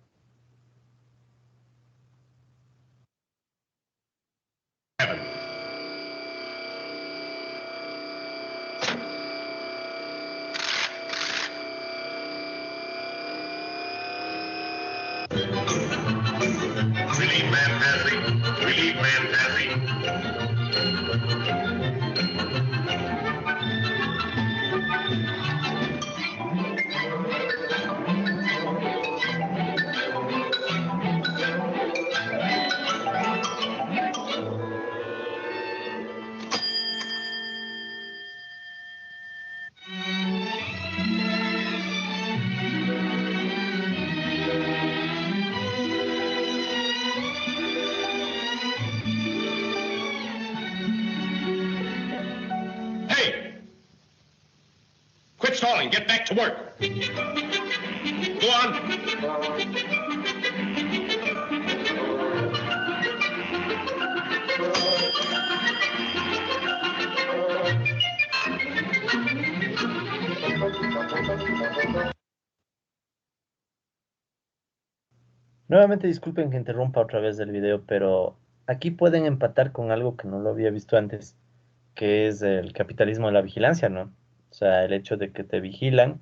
Relief man passing. Relief man passing. Hey! Quit stalling. Get back to work. Go on. Nuevamente disculpen que interrumpa otra vez el video, pero aquí pueden empatar con algo que no lo había visto antes, que es el capitalismo de la vigilancia, ¿no? O sea, el hecho de que te vigilan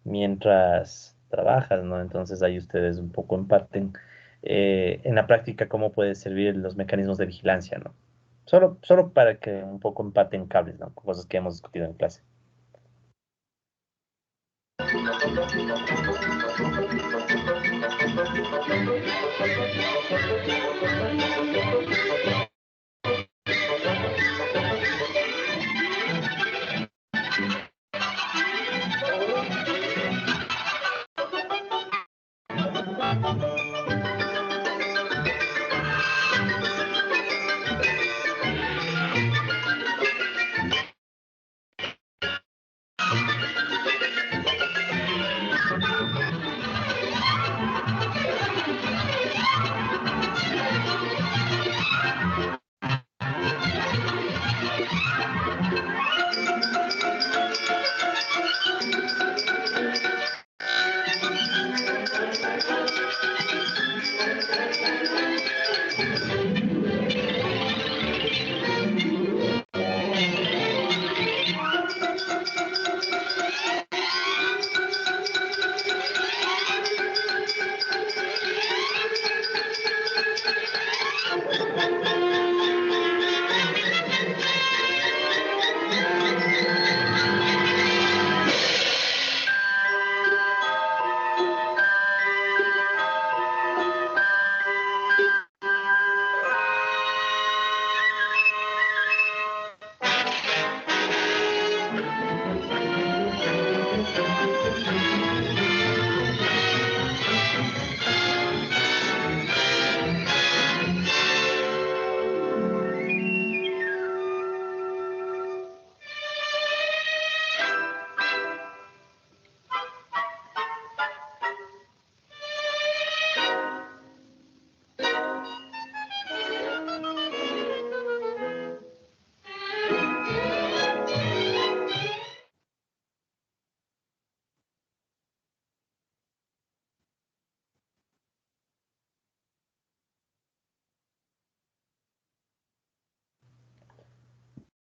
mientras trabajas, ¿no? Entonces ahí ustedes un poco empaten en la práctica cómo puede servir los mecanismos de vigilancia, ¿no? Solo para que un poco empaten cables, ¿no? Cosas que hemos discutido en clase.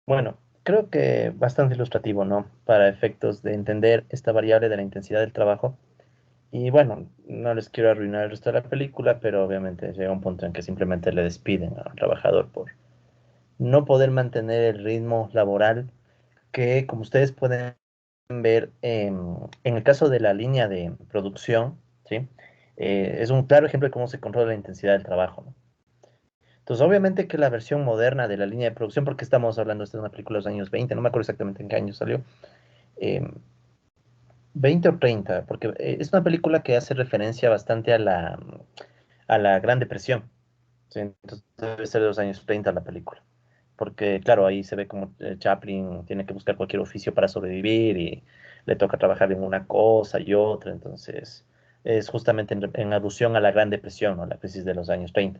Bueno, creo que bastante ilustrativo, ¿no? Para efectos de entender esta variable de la intensidad del trabajo Y bueno, no les quiero arruinar el resto de la película, pero obviamente llega un punto en que simplemente le despiden al trabajador por no poder mantener el ritmo laboral que, como ustedes pueden ver, en el caso de la línea de producción, ¿sí? Es un claro ejemplo de cómo se controla la intensidad del trabajo, ¿no? Entonces, obviamente que la versión moderna de la línea de producción, porque estamos hablando, esta es una película de los años 20, no me acuerdo exactamente en qué año salió, eh, 20 o 30, porque es una película que hace referencia bastante a la Gran Depresión, ¿sí? Entonces, debe ser de los años 30 la película, porque claro, ahí se ve como Chaplin tiene que buscar cualquier oficio para sobrevivir y le toca trabajar en una cosa y otra, entonces es justamente en alusión a la Gran Depresión, ¿no? La crisis de los años 30.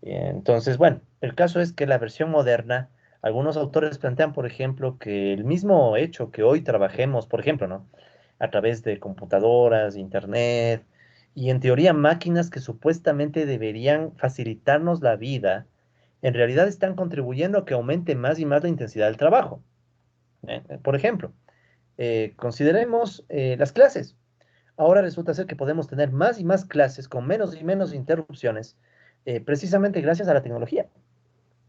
Entonces, bueno, el caso es que la versión moderna, algunos autores plantean, por ejemplo, que el mismo hecho que hoy trabajemos, por ejemplo, ¿no? A través de computadoras, internet y en teoría máquinas que supuestamente deberían facilitarnos la vida, en realidad están contribuyendo a que aumente más y más la intensidad del trabajo. Por ejemplo, consideremos las clases. Ahora resulta ser que podemos tener más y más clases con menos y menos interrupciones, precisamente gracias a la tecnología.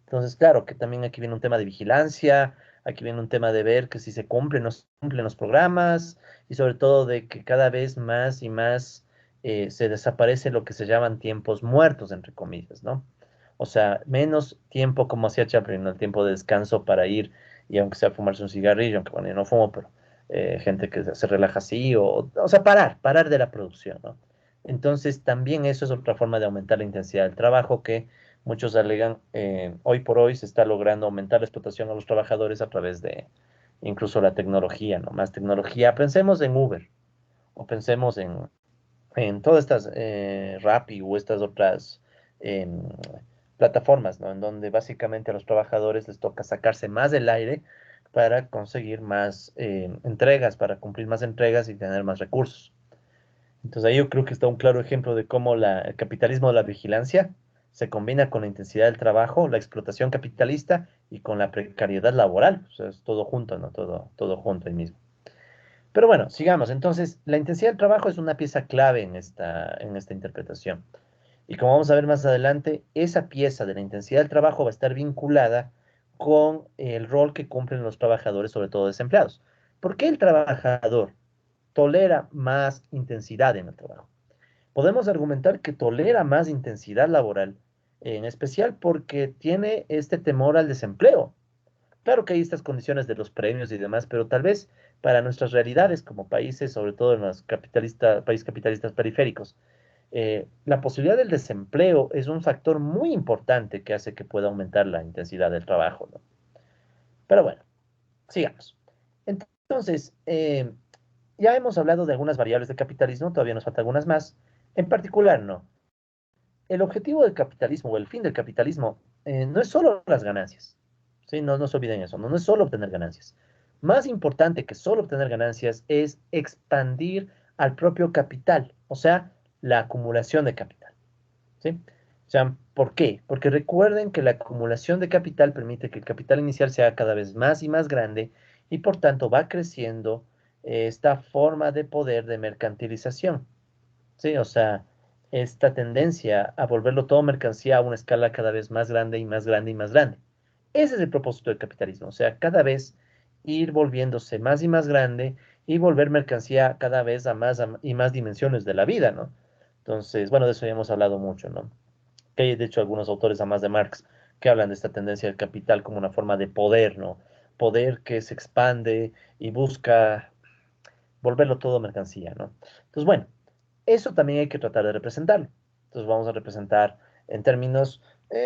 Entonces, claro, que también aquí viene un tema de vigilancia, aquí viene un tema de ver que si se cumplen o no se cumplen los programas y sobre todo de que cada vez más y más se desaparece lo que se llaman tiempos muertos, entre comillas, ¿no? O sea, menos tiempo como hacía Chaplin, ¿no? El tiempo de descanso para ir y aunque sea fumarse un cigarrillo, aunque bueno, yo no fumo, pero gente que se relaja así, o sea, parar de la producción, ¿no? Entonces, también eso es otra forma de aumentar la intensidad del trabajo que muchos alegan, hoy por hoy se está logrando aumentar la explotación a los trabajadores a través de incluso la tecnología, ¿no? Más tecnología. Pensemos en Uber o pensemos en todas estas Rappi o estas otras em, plataformas, ¿no? En donde básicamente a los trabajadores les toca sacarse más del aire para conseguir más entregas, para cumplir más entregas y tener más recursos. Entonces ahí yo creo que está un claro ejemplo de cómo el capitalismo de la vigilancia se combina con la intensidad del trabajo, la explotación capitalista y con la precariedad laboral. O sea, es todo junto, ¿no? Todo junto ahí mismo. Pero bueno, sigamos. Entonces, la intensidad del trabajo es una pieza clave en esta interpretación. Y como vamos a ver más adelante, esa pieza de la intensidad del trabajo va a estar vinculada con el rol que cumplen los trabajadores, sobre todo desempleados. ¿Por qué el trabajador tolera más intensidad en el trabajo? Podemos argumentar que tolera más intensidad laboral, en especial porque tiene este temor al desempleo. Claro que hay estas condiciones de los premios y demás, pero tal vez para nuestras realidades como países, sobre todo en los países capitalistas periféricos, la posibilidad del desempleo es un factor muy importante que hace que pueda aumentar la intensidad del trabajo, ¿no? Pero bueno, sigamos. Entonces, ya hemos hablado de algunas variables del capitalismo, todavía nos faltan algunas más. En particular, no. El objetivo del capitalismo o el fin del capitalismo no es solo las ganancias. ¿Sí? No, no se olviden eso, no es solo obtener ganancias. Más importante que solo obtener ganancias es expandir al propio capital, o sea, la acumulación de capital. ¿Sí? O sea, ¿por qué? Porque recuerden que la acumulación de capital permite que el capital inicial sea cada vez más y más grande y por tanto va creciendo esta forma de poder de mercantilización. Sí, o sea, esta tendencia a volverlo todo mercancía a una escala cada vez más grande y más grande y más grande. Ese es el propósito del capitalismo, o sea, cada vez ir volviéndose más y más grande y volver mercancía cada vez y más dimensiones de la vida, ¿no? Entonces, bueno, de eso ya hemos hablado mucho, ¿no? Que hay, de hecho, algunos autores, además de Marx, que hablan de esta tendencia del capital como una forma de poder, ¿no? Poder que se expande y busca volverlo todo mercancía, ¿no? Entonces, bueno, eso también hay que tratar de representarlo. Entonces vamos a representar en términos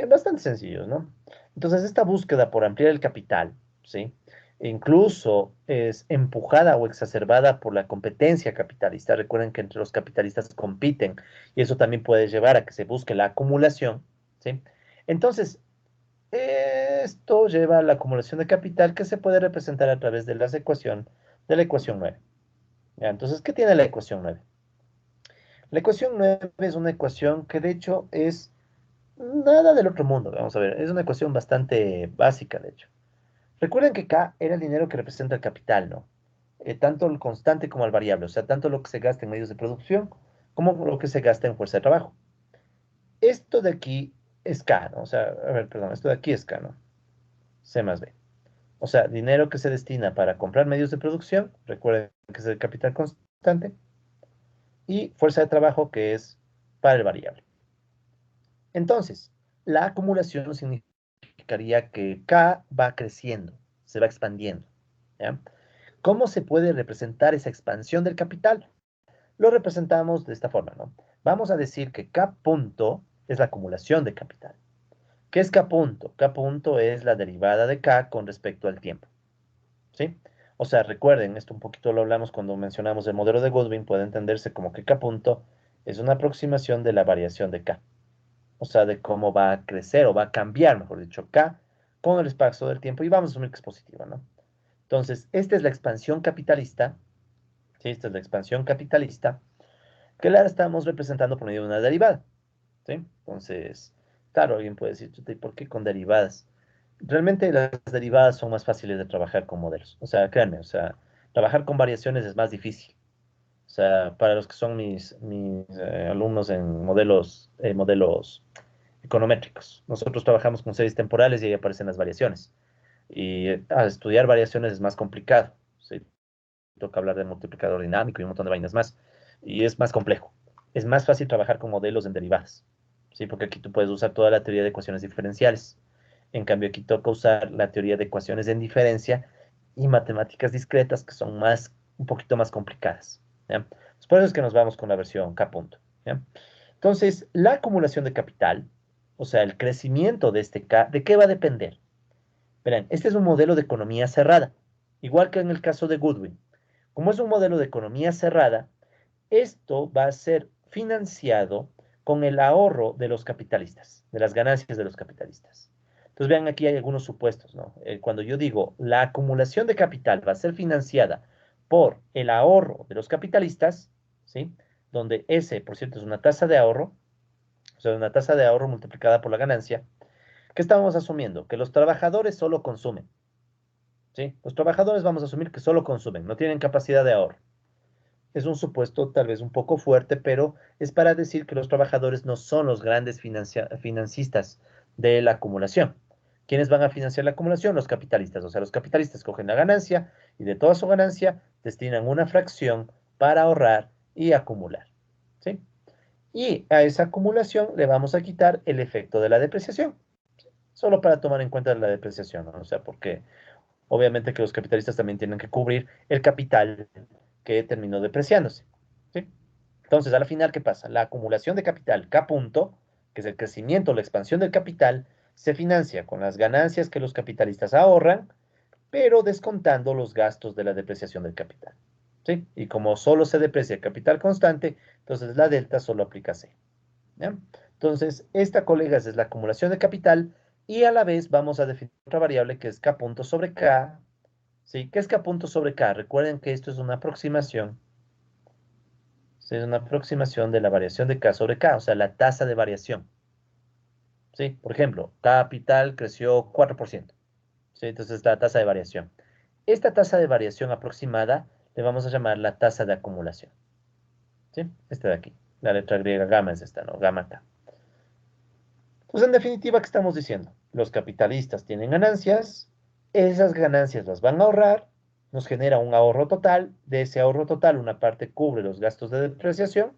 bastante sencillos, ¿no? Entonces esta búsqueda por ampliar el capital, ¿sí? Incluso es empujada o exacerbada por la competencia capitalista. Recuerden que entre los capitalistas compiten y eso también puede llevar a que se busque la acumulación, ¿sí? Entonces, esto lleva a la acumulación de capital que se puede representar a través de la ecuación 9. ¿Ya? Entonces, ¿qué tiene la ecuación 9? La ecuación 9 es una ecuación que de hecho es nada del otro mundo. Vamos a ver, es una ecuación bastante básica, de hecho. Recuerden que K era el dinero que representa el capital, ¿no? tanto el constante como el variable, o sea, tanto lo que se gasta en medios de producción como lo que se gasta en fuerza de trabajo. Esto de aquí es K, ¿no? O sea, a ver, perdón, esto de aquí es K, ¿no? C más B. O sea, dinero que se destina para comprar medios de producción, recuerden que es el capital constante, y fuerza de trabajo que es para el variable. Entonces, la acumulación significaría que K va creciendo, se va expandiendo, ¿ya? ¿Cómo se puede representar esa expansión del capital? Lo representamos de esta forma, ¿no? Vamos a decir que K punto es la acumulación de capital. ¿Qué es K punto? K punto es la derivada de K con respecto al tiempo, ¿sí? O sea, recuerden, esto un poquito lo hablamos cuando mencionamos el modelo de Goodwin, puede entenderse como que K punto es una aproximación de la variación de K, o sea, de cómo va a crecer o va a cambiar, mejor dicho, K con el espacio del tiempo, y vamos a asumir que es positiva, ¿no? Entonces, esta es la expansión capitalista, ¿sí? Esta es la expansión capitalista, que la estamos representando por medio de una derivada, ¿sí? Entonces, claro, alguien puede decir, "Chuta, ¿y por qué con derivadas?". Realmente las derivadas son más fáciles de trabajar con modelos. O sea, créanme, o sea, trabajar con variaciones es más difícil. O sea, para los que son mis alumnos en modelos econométricos, nosotros trabajamos con series temporales y ahí aparecen las variaciones. Y estudiar variaciones es más complicado. ¿Sí? Toca hablar de multiplicador dinámico y un montón de vainas más. Y es más complejo. Es más fácil trabajar con modelos en derivadas. ¿Sí? Porque aquí tú puedes usar toda la teoría de ecuaciones diferenciales. En cambio, aquí toca usar la teoría de ecuaciones en diferencia y matemáticas discretas que son un poquito más complicadas. ¿Ya? Por eso es que nos vamos con la versión K punto. ¿Ya? Entonces, la acumulación de capital, o sea, el crecimiento de este K, ¿de qué va a depender? Verán, este es un modelo de economía cerrada, igual que en el caso de Goodwin. Como es un modelo de economía cerrada, esto va a ser financiado con el ahorro de los capitalistas, de las ganancias de los capitalistas. Entonces, vean, aquí hay algunos supuestos, ¿no? Cuando yo digo la acumulación de capital va a ser financiada por el ahorro de los capitalistas, ¿sí? Donde ese, por cierto, es una tasa de ahorro, o sea, una tasa de ahorro multiplicada por la ganancia. ¿Qué estamos asumiendo? Que los trabajadores solo consumen, ¿sí? Los trabajadores vamos a asumir que solo consumen, no tienen capacidad de ahorro. Es un supuesto tal vez un poco fuerte, pero es para decir que los trabajadores no son los grandes financistas de la acumulación. ¿Quiénes van a financiar la acumulación? Los capitalistas. O sea, los capitalistas cogen la ganancia y de toda su ganancia destinan una fracción para ahorrar y acumular, ¿sí? Y a esa acumulación le vamos a quitar el efecto de la depreciación, solo para tomar en cuenta la depreciación, ¿no? O sea, porque obviamente que los capitalistas también tienen que cubrir el capital que terminó depreciándose, ¿sí? Entonces, a la final, ¿qué pasa? La acumulación de capital K punto, que es el crecimiento, la expansión del capital, se financia con las ganancias que los capitalistas ahorran, pero descontando los gastos de la depreciación del capital, ¿sí? Y como solo se deprecia el capital constante, entonces la delta solo aplica C, ¿ya? Entonces, esta, colegas, es la acumulación de capital y a la vez vamos a definir otra variable que es K punto sobre K. ¿Sí? ¿Qué es K punto sobre K? Recuerden que esto es una aproximación. ¿Sí? Es una aproximación de la variación de K sobre K, o sea, la tasa de variación. ¿Sí? Por ejemplo, capital creció 4%. ¿Sí? Entonces, la tasa de variación. Esta tasa de variación aproximada le vamos a llamar la tasa de acumulación. ¿Sí? Esta de aquí. La letra griega gamma es esta, ¿no? Gamma K. Entonces, en definitiva, ¿qué estamos diciendo? Los capitalistas tienen ganancias, esas ganancias las van a ahorrar, nos genera un ahorro total, de ese ahorro total una parte cubre los gastos de depreciación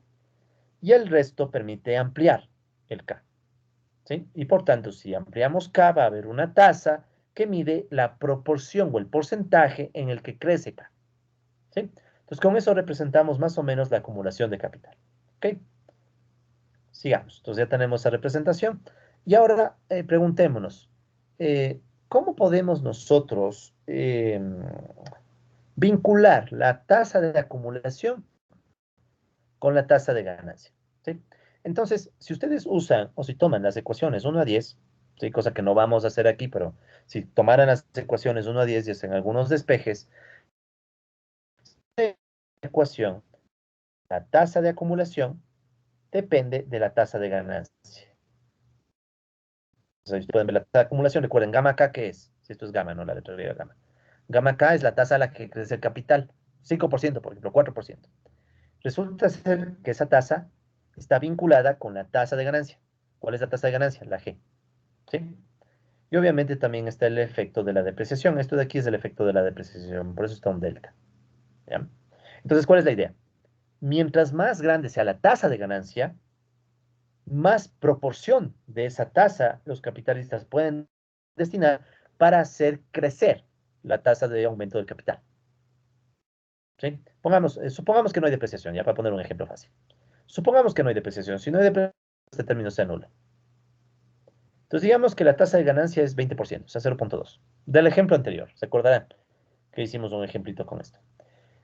y el resto permite ampliar el K, ¿sí? Y por tanto, si ampliamos K, va a haber una tasa que mide la proporción o el porcentaje en el que crece K, ¿sí? Entonces, con eso representamos más o menos la acumulación de capital, ¿ok? Sigamos. Entonces ya tenemos esa representación. Y ahora preguntémonos, ¿cómo podemos nosotros vincular la tasa de acumulación con la tasa de ganancia? ¿Sí? Entonces, si ustedes usan o si toman las ecuaciones 1 a 10, ¿sí? Cosa que no vamos a hacer aquí, pero si tomaran las ecuaciones 1 a 10 y hacen algunos despejes, la ecuación, la tasa de acumulación depende de la tasa de ganancia. Sea, pueden ver la tasa de acumulación. Recuerden, gamma K, ¿qué es? Si esto es gamma, no la letra griega gamma. Gamma K es la tasa a la que crece el capital. 5%, por ejemplo, 4%. Resulta ser que esa tasa está vinculada con la tasa de ganancia. ¿Cuál es la tasa de ganancia? La G. ¿Sí? Y obviamente también está el efecto de la depreciación. Esto de aquí es el efecto de la depreciación, por eso está un delta. ¿Ya? Entonces, ¿cuál es la idea? Mientras más grande sea la tasa de ganancia, más proporción de esa tasa los capitalistas pueden destinar para hacer crecer la tasa de aumento del capital. ¿Sí? Supongamos que no hay depreciación, ya para poner un ejemplo fácil. Supongamos que no hay depreciación. Si no hay depreciación, este término se anula. Entonces, digamos que la tasa de ganancia es 20%, o sea, 0.2. Del ejemplo anterior, ¿se acordarán que hicimos un ejemplito con esto?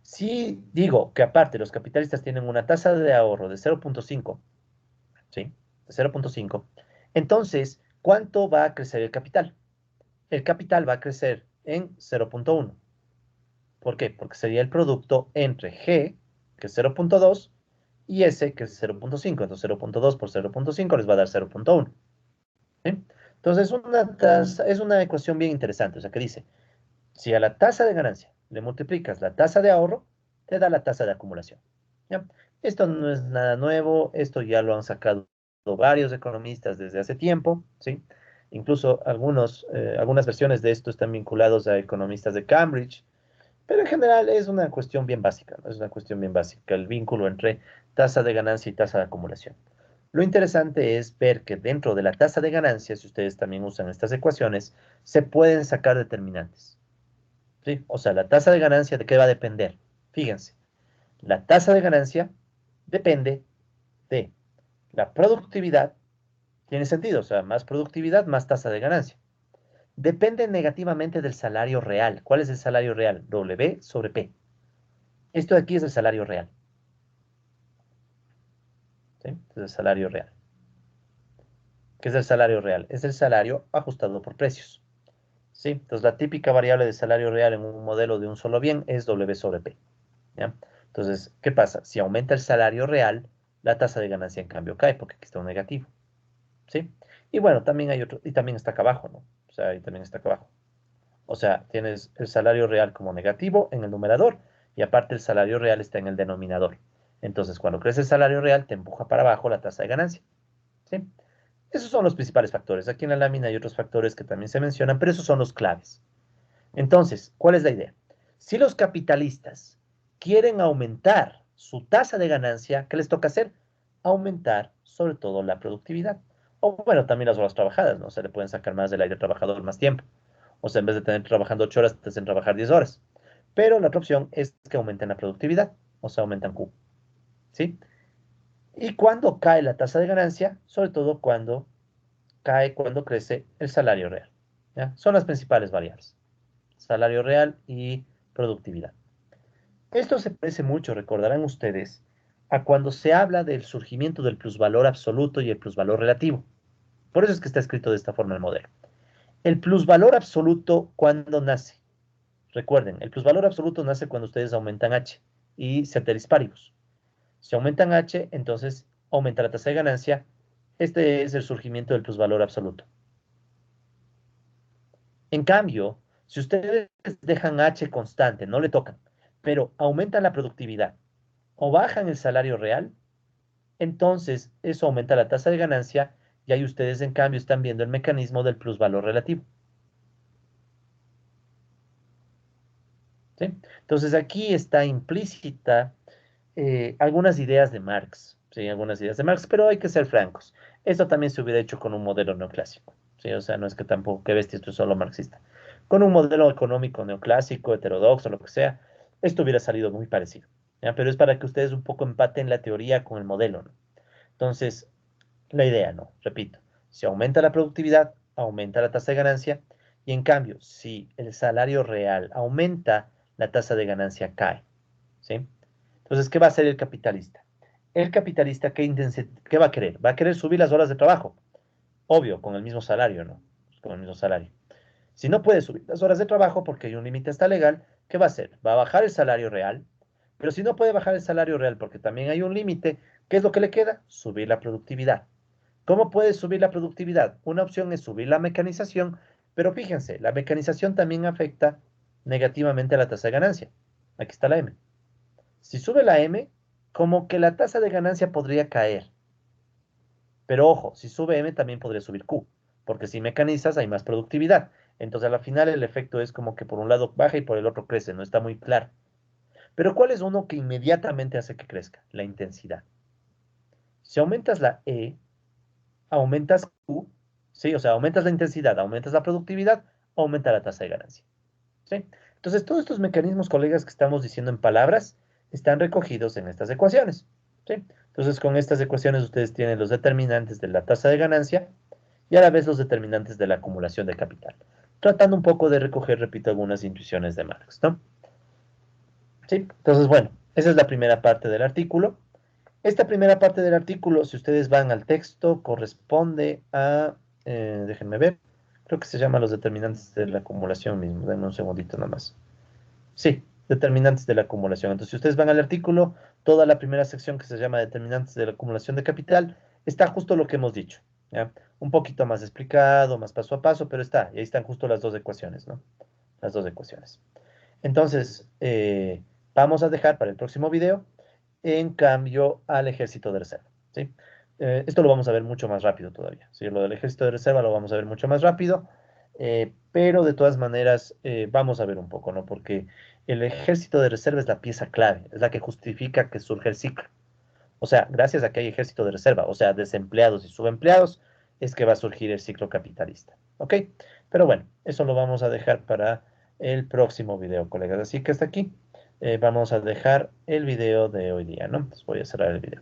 Si digo que aparte los capitalistas tienen una tasa de ahorro de 0.5, ¿sí? De 0.5, entonces, ¿cuánto va a crecer el capital? El capital va a crecer en 0.1. ¿Por qué? Porque sería el producto entre G, que es 0.2, y S, que es 0.5. Entonces 0.2 por 0.5 les va a dar 0.1. ¿Sí? Entonces es una ecuación bien interesante. O sea, que dice, si a la tasa de ganancia le multiplicas la tasa de ahorro, te da la tasa de acumulación. ¿Ya? Esto no es nada nuevo. Esto ya lo han sacado varios economistas desde hace tiempo. ¿Sí? Incluso algunas versiones de esto están vinculados a economistas de Cambridge. Pero en general es una cuestión bien básica, ¿no? Es una cuestión bien básica, el vínculo entre tasa de ganancia y tasa de acumulación. Lo interesante es ver que dentro de la tasa de ganancia, si ustedes también usan estas ecuaciones, se pueden sacar determinantes. ¿Sí? O sea, la tasa de ganancia, ¿de qué va a depender? Fíjense, la tasa de ganancia depende de la productividad. Tiene sentido, o sea, más productividad, más tasa de ganancia. Depende negativamente del salario real. ¿Cuál es el salario real? W sobre P. Esto de aquí es el salario real. ¿Sí? Es el salario real. ¿Qué es el salario real? Es el salario ajustado por precios. ¿Sí? Entonces, la típica variable de salario real en un modelo de un solo bien es W sobre P. ¿Ya? Entonces, ¿qué pasa? Si aumenta el salario real, la tasa de ganancia en cambio cae porque aquí está un negativo. ¿Sí? Y bueno, también hay otro, y también está acá abajo, ¿no? O sea, ahí también está acá abajo. O sea, tienes el salario real como negativo en el numerador y aparte el salario real está en el denominador. Entonces, cuando crece el salario real, te empuja para abajo la tasa de ganancia. ¿Sí? Esos son los principales factores. Aquí en la lámina hay otros factores que también se mencionan, pero esos son los claves. Entonces, ¿cuál es la idea? Si los capitalistas quieren aumentar su tasa de ganancia, ¿qué les toca hacer? Aumentar sobre todo la productividad. O bueno, también las horas trabajadas, ¿no? Se le pueden sacar más del aire trabajador más tiempo. O sea, en vez de tener trabajando 8 horas, te hacen trabajar 10 horas. Pero la otra opción es que aumenten la productividad, o sea, aumentan Q. ¿Sí? ¿Y cuándo cae la tasa de ganancia? Sobre todo cuando crece el salario real. ¿Ya? Son las principales variables. Salario real y productividad. Esto se parece mucho, recordarán ustedes, a cuando se habla del surgimiento del plusvalor absoluto y el plusvalor relativo. Por eso es que está escrito de esta forma el modelo. El plusvalor absoluto, ¿cuándo nace? Recuerden, el plusvalor absoluto nace cuando ustedes aumentan H y ceteris paribus. Si aumentan H, entonces aumenta la tasa de ganancia. Este es el surgimiento del plusvalor absoluto. En cambio, si ustedes dejan H constante, no le tocan, pero aumentan la productividad o bajan el salario real, entonces eso aumenta la tasa de ganancia y ahí ustedes en cambio están viendo el mecanismo del plusvalor relativo. ¿Sí? Entonces aquí está implícita algunas ideas de Marx, ¿sí? Algunas ideas de Marx, pero hay que ser francos. Esto también se hubiera hecho con un modelo neoclásico, ¿sí? O sea, no es que tampoco, que bestia, esto es solo marxista. Con un modelo económico neoclásico, heterodoxo, lo que sea, esto hubiera salido muy parecido, ¿ya? Pero es para que ustedes un poco empaten la teoría con el modelo, ¿no? Entonces, la idea, ¿no? Repito, si aumenta la productividad, aumenta la tasa de ganancia, y en cambio, si el salario real aumenta, la tasa de ganancia cae, ¿sí? Entonces, ¿qué va a hacer el capitalista? El capitalista, ¿qué va a querer? Va a querer subir las horas de trabajo. Obvio, con el mismo salario, ¿no? Con el mismo salario. Si no puede subir las horas de trabajo porque hay un límite hasta legal, ¿qué va a hacer? Va a bajar el salario real. Pero si no puede bajar el salario real porque también hay un límite, ¿qué es lo que le queda? Subir la productividad. ¿Cómo puede subir la productividad? Una opción es subir la mecanización, pero fíjense, la mecanización también afecta negativamente a la tasa de ganancia. Aquí está la M. Si sube la M, como que la tasa de ganancia podría caer. Pero ojo, si sube M también podría subir Q, porque si mecanizas hay más productividad. Entonces a la final el efecto es como que por un lado baja y por el otro crece, no está muy claro. Pero ¿cuál es uno que inmediatamente hace que crezca? La intensidad. Si aumentas la E, aumentas Q, ¿sí? O sea, aumentas la intensidad, aumentas la productividad, aumenta la tasa de ganancia, ¿sí? Entonces todos estos mecanismos, colegas, que estamos diciendo en palabras, están recogidos en estas ecuaciones, ¿sí? Entonces con estas ecuaciones ustedes tienen los determinantes de la tasa de ganancia y a la vez los determinantes de la acumulación de capital. Tratando un poco de recoger, repito, algunas intuiciones de Marx, ¿no? ¿Sí? Entonces, bueno, esa es la primera parte del artículo. Esta primera parte del artículo, si ustedes van al texto, corresponde a, déjenme ver, creo que se llama los determinantes de la acumulación mismo. Denme un segundito nomás. Sí, determinantes de la acumulación. Entonces, si ustedes van al artículo, toda la primera sección que se llama determinantes de la acumulación de capital, está justo lo que hemos dicho, ¿ya? Un poquito más explicado, más paso a paso, pero está, y ahí están justo las dos ecuaciones, ¿no? Las dos ecuaciones. Entonces, vamos a dejar para el próximo video, en cambio, al ejército de reserva, ¿sí? Esto lo vamos a ver mucho más rápido todavía, ¿sí? Lo del ejército de reserva lo vamos a ver mucho más rápido, pero de todas maneras vamos a ver un poco, ¿no? Porque el ejército de reserva es la pieza clave, es la que justifica que surge el ciclo. O sea, gracias a que hay ejército de reserva, o sea, desempleados y subempleados, es que va a surgir el ciclo capitalista, ¿ok? Pero bueno, eso lo vamos a dejar para el próximo video, colegas. Así que hasta aquí vamos a dejar el video de hoy día, ¿no? Entonces voy a cerrar el video.